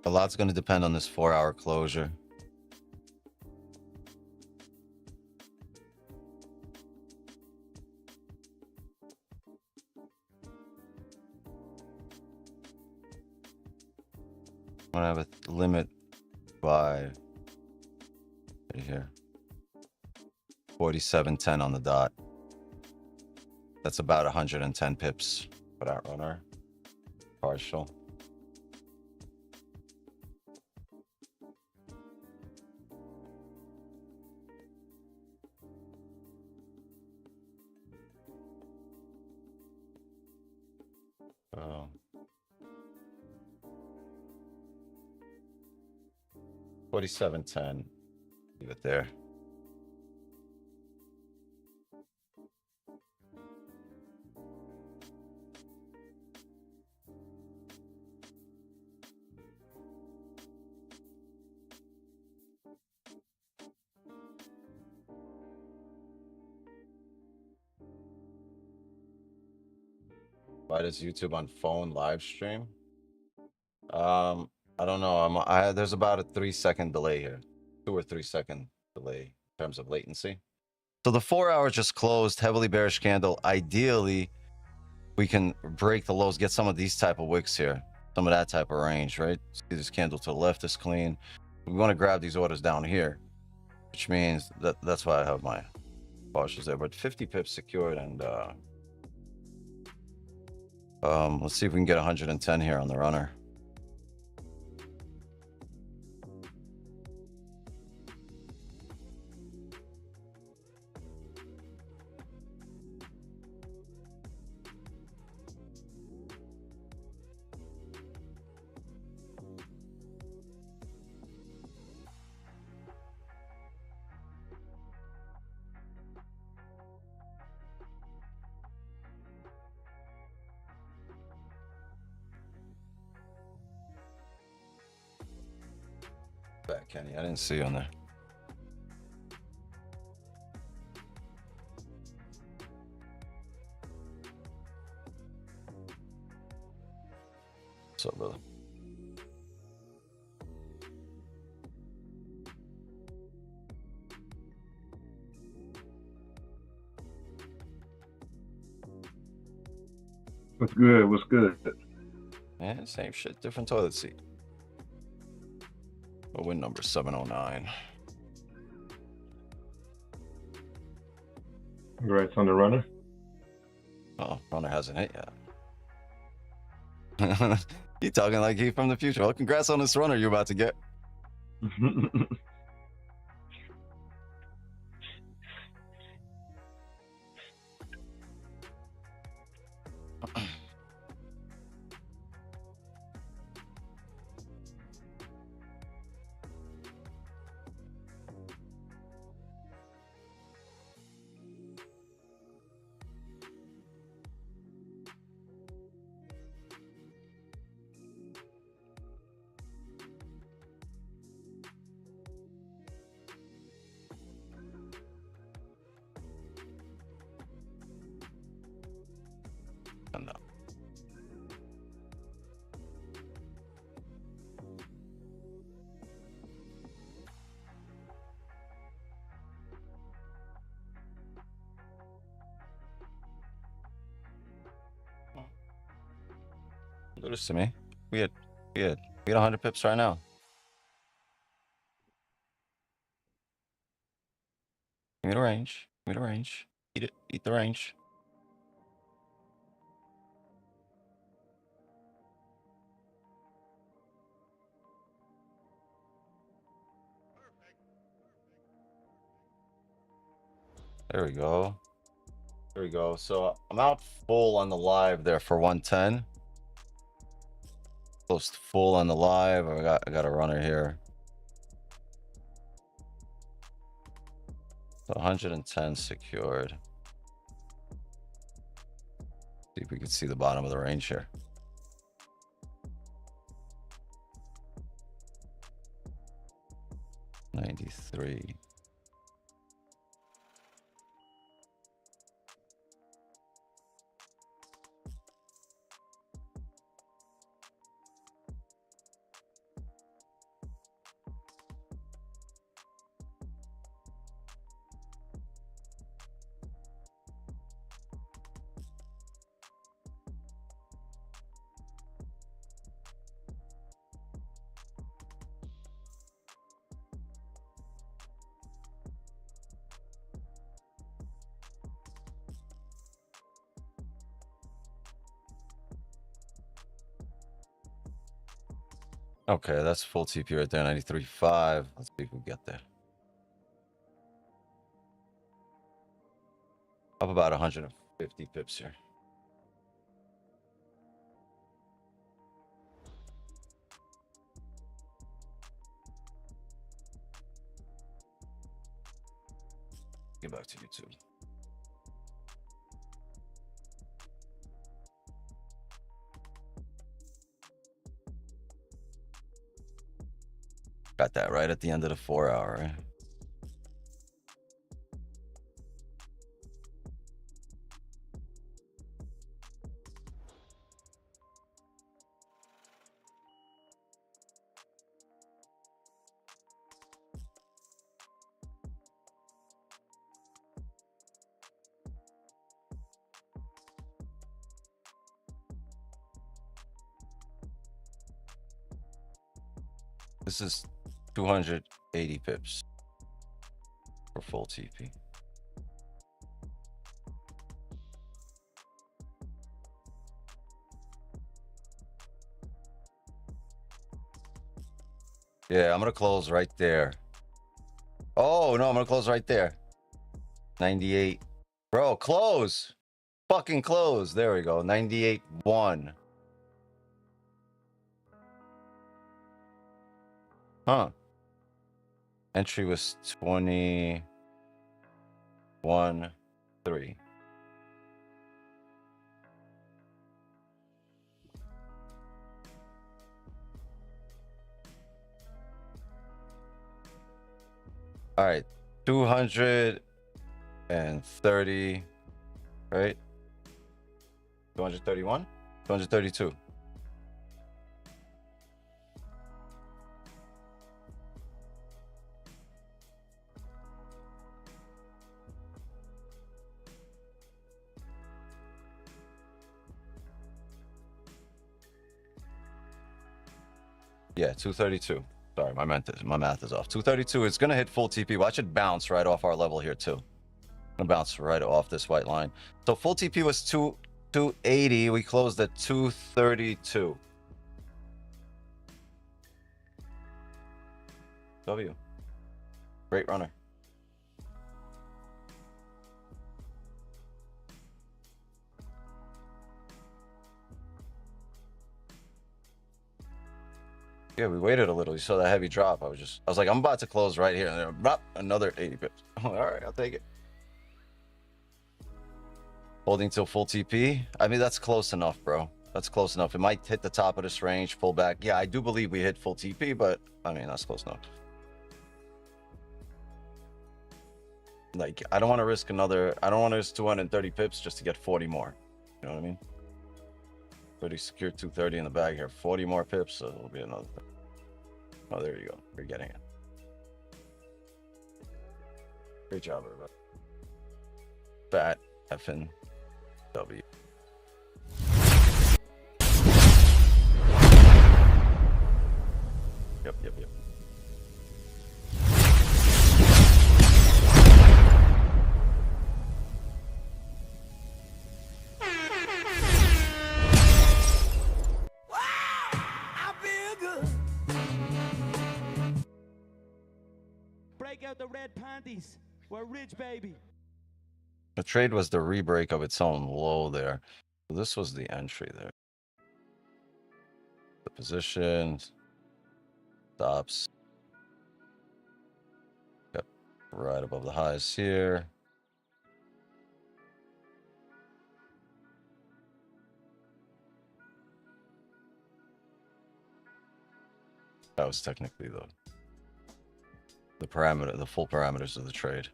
A lot's going to depend on this 4-hour closure. I'm going to have a limit by right here. 47.10 on the dot. That's about 110 pips for that runner. Partial. Oh. 47.10. Leave it there. Why does YouTube on phone live stream? I don't know. There's about a 3-second delay here, 2 or 3 second delay in terms of latency. So the 4 hours just closed, heavily bearish candle. Ideally, we can break the lows, get some of these type of wicks here, some of that type of range, right? See this candle to the left is clean. We want to grab these orders down here, which means that's why I have my partials there. But 50 pips secured, and let's see if we can get 110 here on the runner. Back, Kenny. I didn't see you on there. What's up, brother? What's good? What's good? Yeah, same shit, different toilet seat. But win number 709. Congrats on the runner. Oh, runner hasn't hit yet. You talking like he from the future. Well, congrats on this runner you're about to get. No. Do this to me. We had 100 pips right now. Give me the range. Give me the range. Eat it. Eat the range. There we go. There we go. So I'm out full on the live there for 110. Close to full on the live. I got a runner here. So 110 secured. See if we can see the bottom of the range here. $93. Okay, that's full TP right there, 93.5. Let's see if we get there. Up about 150 pips here. Get back to YouTube. Got that right at the end of the 4 hour, right? This is 280 pips for full TP. Yeah, I'm gonna close right there. Oh no, I'm gonna close right there. 98. Bro, close. Fucking close. There we go. 98.1. Huh. Entry was 21.3. All right. 230, right? 231? 232. Yeah, 232. Sorry, my math is off. 232. It's gonna hit full TP. Watch it bounce right off our level here too. Gonna bounce right off this white line. So full TP was 280. We closed at 232. W. Great runner. Yeah, we waited a little. You saw that heavy drop. I was like, I'm about to close right here. And then another 80 pips. All right, I'll take it. Holding till full TP. I mean, that's close enough, bro. That's close enough. It might hit the top of this range, pull back. Yeah, I do believe we hit full TP, but I mean, that's close enough. Like, I don't want to risk 230 pips just to get 40 more. You know what I mean? Already secured 230 in the bag here. 40 more pips, so it'll be another thing. Oh, there you go. You're getting it. Great job, everybody. Fat effing W. Yep. Break out the red panties. We're rich, baby. The trade was the re-break of its own low there. So this was the entry there. The positions, stops. Yep, right above the highs here. That was technically the full parameters of the trade.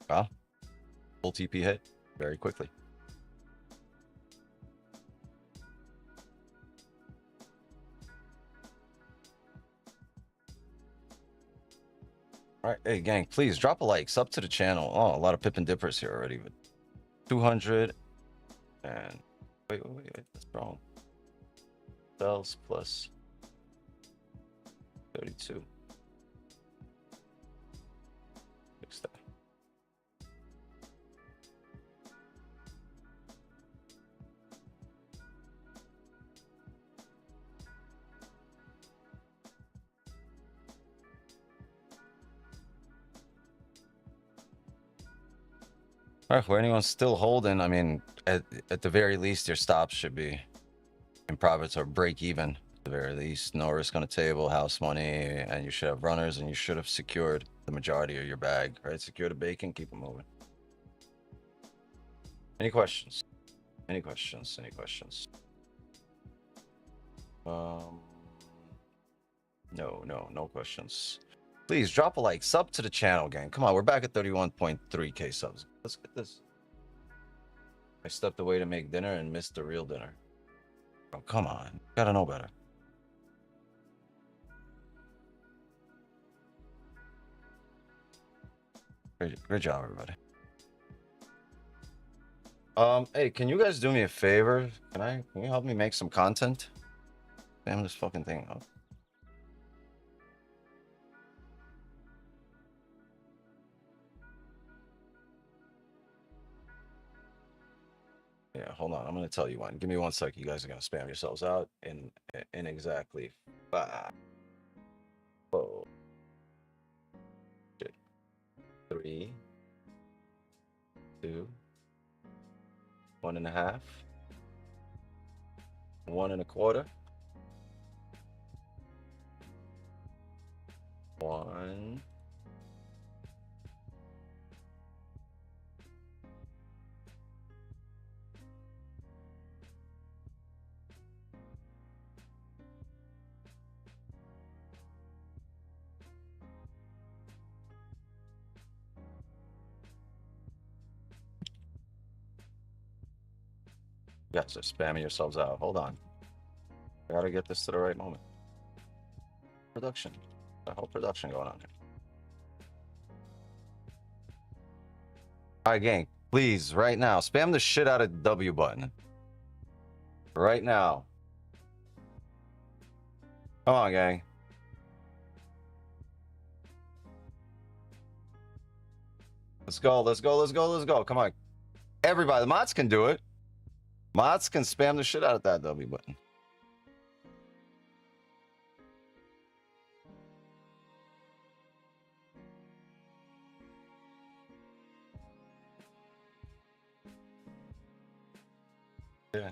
Wow. Full TP hit very quickly. All right, hey gang, please drop a like, sub to the channel. Oh, a lot of pip and dippers here already. But 200 and wait, that's wrong. Cells plus 32. Fix that. All right, for anyone still holding, I mean, at the very least, your stops should be in profits or break even. At the very least, no risk on the table, house money, and you should have runners, and you should have secured the majority of your bag, right? Secure the bacon, keep it moving. Any questions? Any questions? Any questions? No questions. Please drop a like, sub to the channel, gang. Come on, we're back at 31.3k subs. Let's get this. I stepped away to make dinner and missed the real dinner. Oh, come on. Gotta know better. Great job, everybody. Hey, can you guys do me a favor? Can you help me make some content? Damn this fucking thing up. Yeah, hold on. I'm gonna tell you one. Give me 1 sec. You guys are gonna spam yourselves out in exactly 5, 4, 3, 2, 1.5, 1 1/4, 1. You guys are spamming yourselves out. Hold on. I gotta get this to the right moment. Production. The whole production going on here. All right, gang. Please, right now, spam the shit out of the W button. Right now. Come on, gang. Let's go, let's go, let's go, let's go. Come on. Everybody, the mods can do it. Mods can spam the shit out of that W button. Yeah.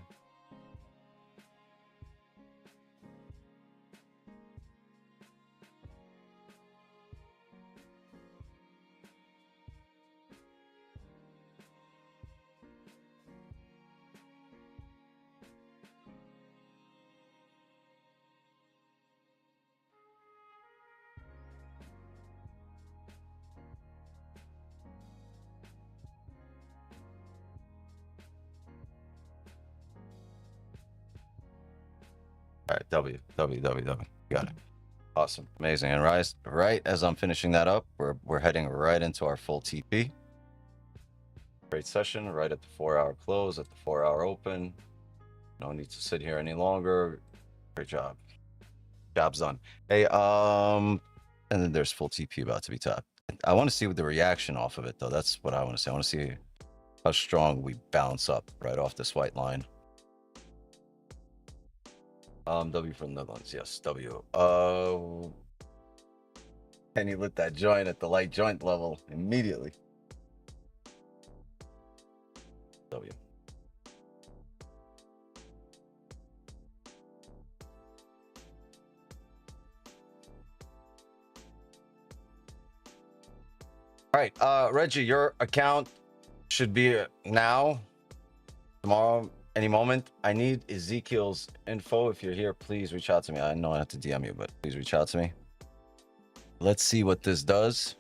All right, W. Got it. Awesome, amazing. And right as I'm finishing that up, we're heading right into our full TP. Great session, right at the 4-hour close, at the 4-hour open. No need to sit here any longer. Great job. Job's done. Hey, and then there's full TP about to be tapped. I want to see what the reaction off of it, though. That's what I want to see. I want to see how strong we bounce up right off this white line. W from the Netherlands, yes, W. Penny lit that joint at the light joint level immediately. W. All right, Reggie, your account should be now, tomorrow, any moment. I need Ezekiel's info. If you're here, please reach out to me. I know I have to DM you, but please reach out to me. Let's see what this does.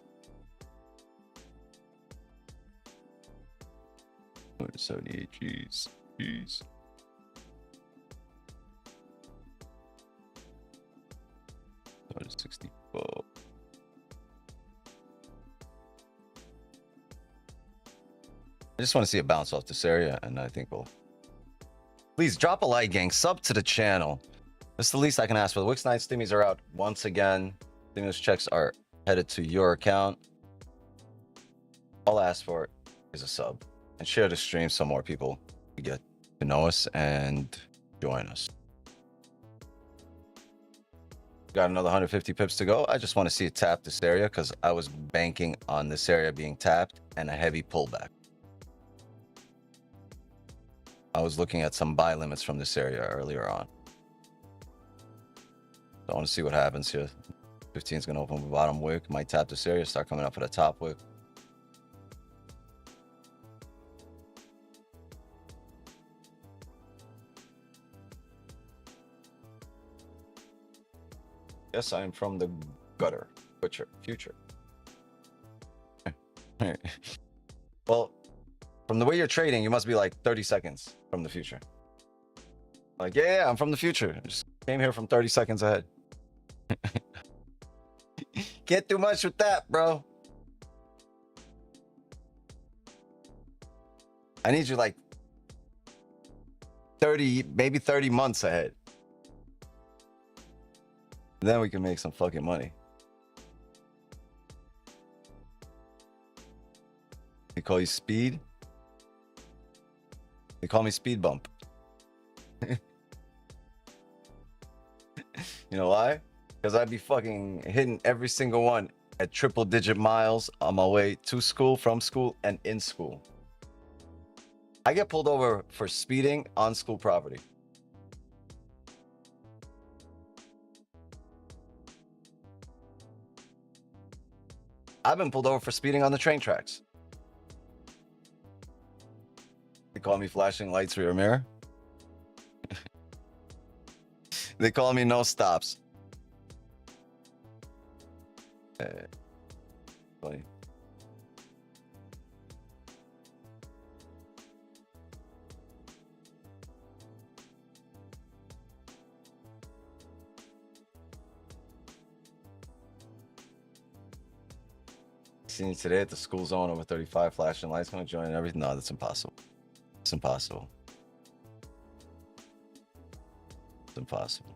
178 G's. 164. I just want to see it bounce off this area, and I think we'll... Please drop a like, gang. Sub to the channel. That's the least I can ask for. The Wix Night stimmies are out once again. Stimulus checks are headed to your account. All I ask for is a sub. And share the stream so more people can get to know us and join us. Got another 150 pips to go. I just want to see it tap this area because I was banking on this area being tapped and a heavy pullback. I was looking at some buy limits from this area earlier on. So I want to see what happens here. 15 is going to open the bottom wick. Might tap this area, start coming up for the top wick. Yes, I am from the gutter. Future. Well, from the way you're trading, you must be like 30 seconds from the future. Like, yeah, I'm from the future. I just came here from 30 seconds ahead. Can't do much with that, bro. I need you like 30, maybe 30 months ahead. Then we can make some fucking money. They call you Speed? They call me Speed Bump. You know why? Because I'd be fucking hitting every single one at triple-digit miles on my way to school, from school, and in school. I get pulled over for speeding on school property. I've been pulled over for speeding on the train tracks. They call me flashing lights rear mirror. They call me no stops. Funny. Seen you today at the school zone over 35, flashing lights, gonna join everything. No, that's impossible. It's impossible. It's impossible.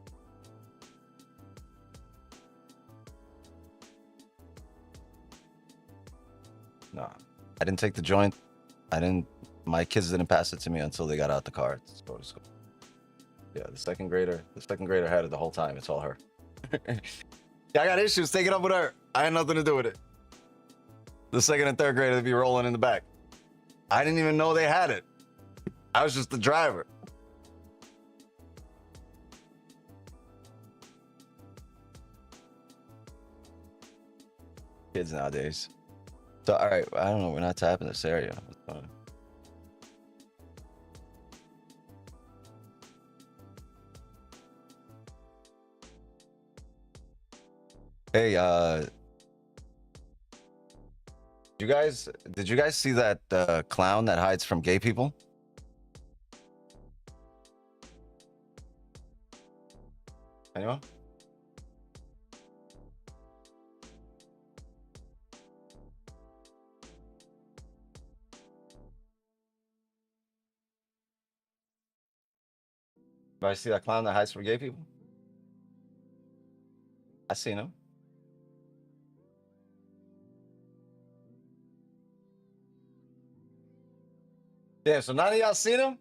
No, I didn't take the joint. My kids didn't pass it to me until they got out the car to go to school. Yeah, the second grader had it the whole time. It's all her. Yeah, I got issues. Take it up with her. I had nothing to do with it. The second and third grader, they'd be rolling in the back. I didn't even know they had it. I was just the driver. Kids nowadays. So, all right, I don't know. We're not tapping this area. Hey, did you guys see that clown that hides from gay people? Anyone? I see that clown that hides from gay people? I seen him. Yeah, so none of y'all seen him?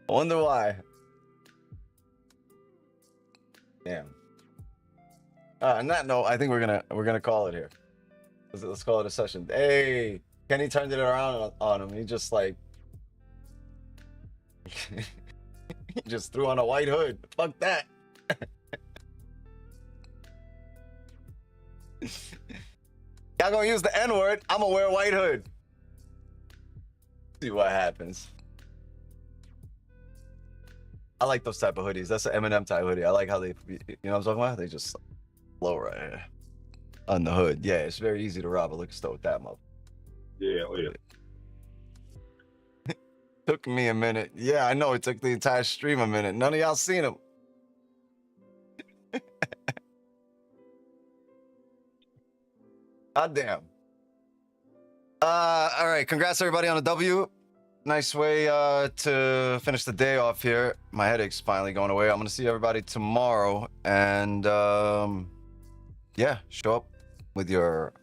I wonder why. Damn. On that note, I think we're gonna call it here. Let's call it a session. Hey, Kenny turned it around on him. He just like he just threw on a white hood. Fuck that. Y'all gonna use the N-word? I'm gonna wear a white hood. See what happens. I like those type of hoodies. That's an Eminem type hoodie. I like how they, you know what I'm talking about? They just low right here on the hood. Yeah, it's very easy to rob a liquor store with that mother. Yeah, oh yeah. Took me a minute. Yeah, I know. It took the entire stream a minute. None of y'all seen him. God damn. All right. Congrats everybody on a W. Nice way to finish the day off here. My headache's finally going away. I'm gonna see everybody tomorrow, and yeah, show up with your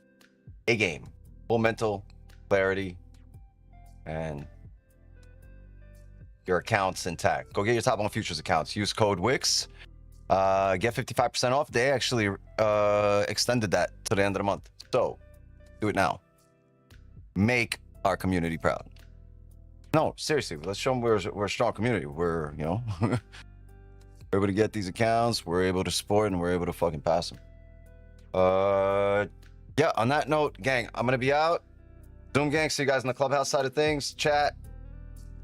A game, full mental clarity, and your accounts intact. Go get your top on futures accounts. Use code WIX Get 55% off. They actually extended that to the end of the month. So do it now. Make our community proud. No, seriously, let's show them we're a strong community. We're, you know, we're able to get these accounts. We're able to support and we're able to fucking pass them. Yeah, on that note, gang, I'm going to be out. Zoom gang, see you guys in the clubhouse side of things. Chat.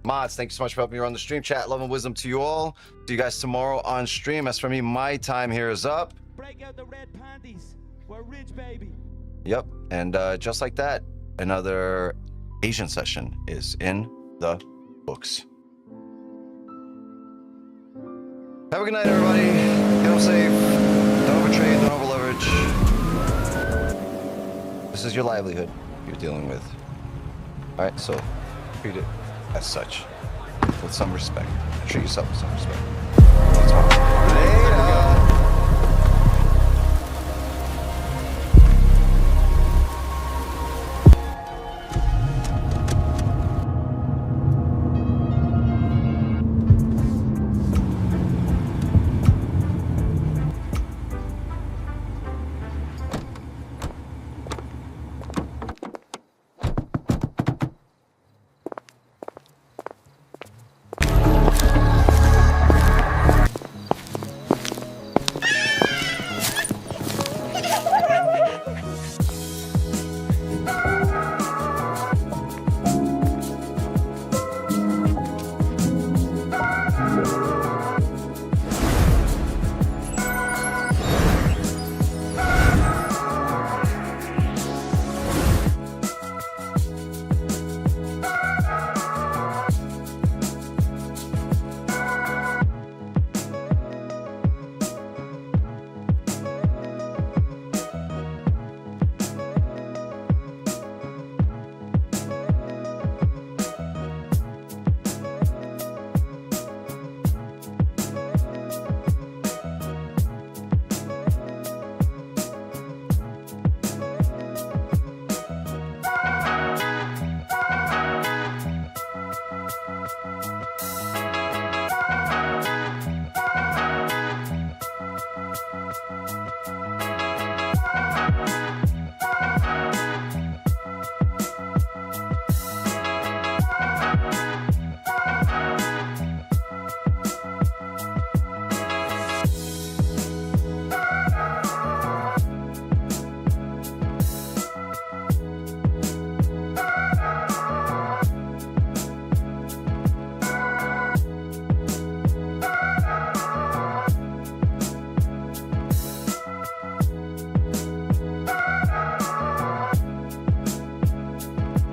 Mods, thank you so much for helping me run the stream. Chat, love and wisdom to you all. See you guys tomorrow on stream. As for me, my time here is up. Break out the red panties. We're rich, baby. Yep. And just like that, another Asian session is in the books. Have a good night, everybody. Get home safe. Don't overtrade, don't over leverage. This is your livelihood you're dealing with. All right, so treat it as such, with some respect. Treat yourself with some respect.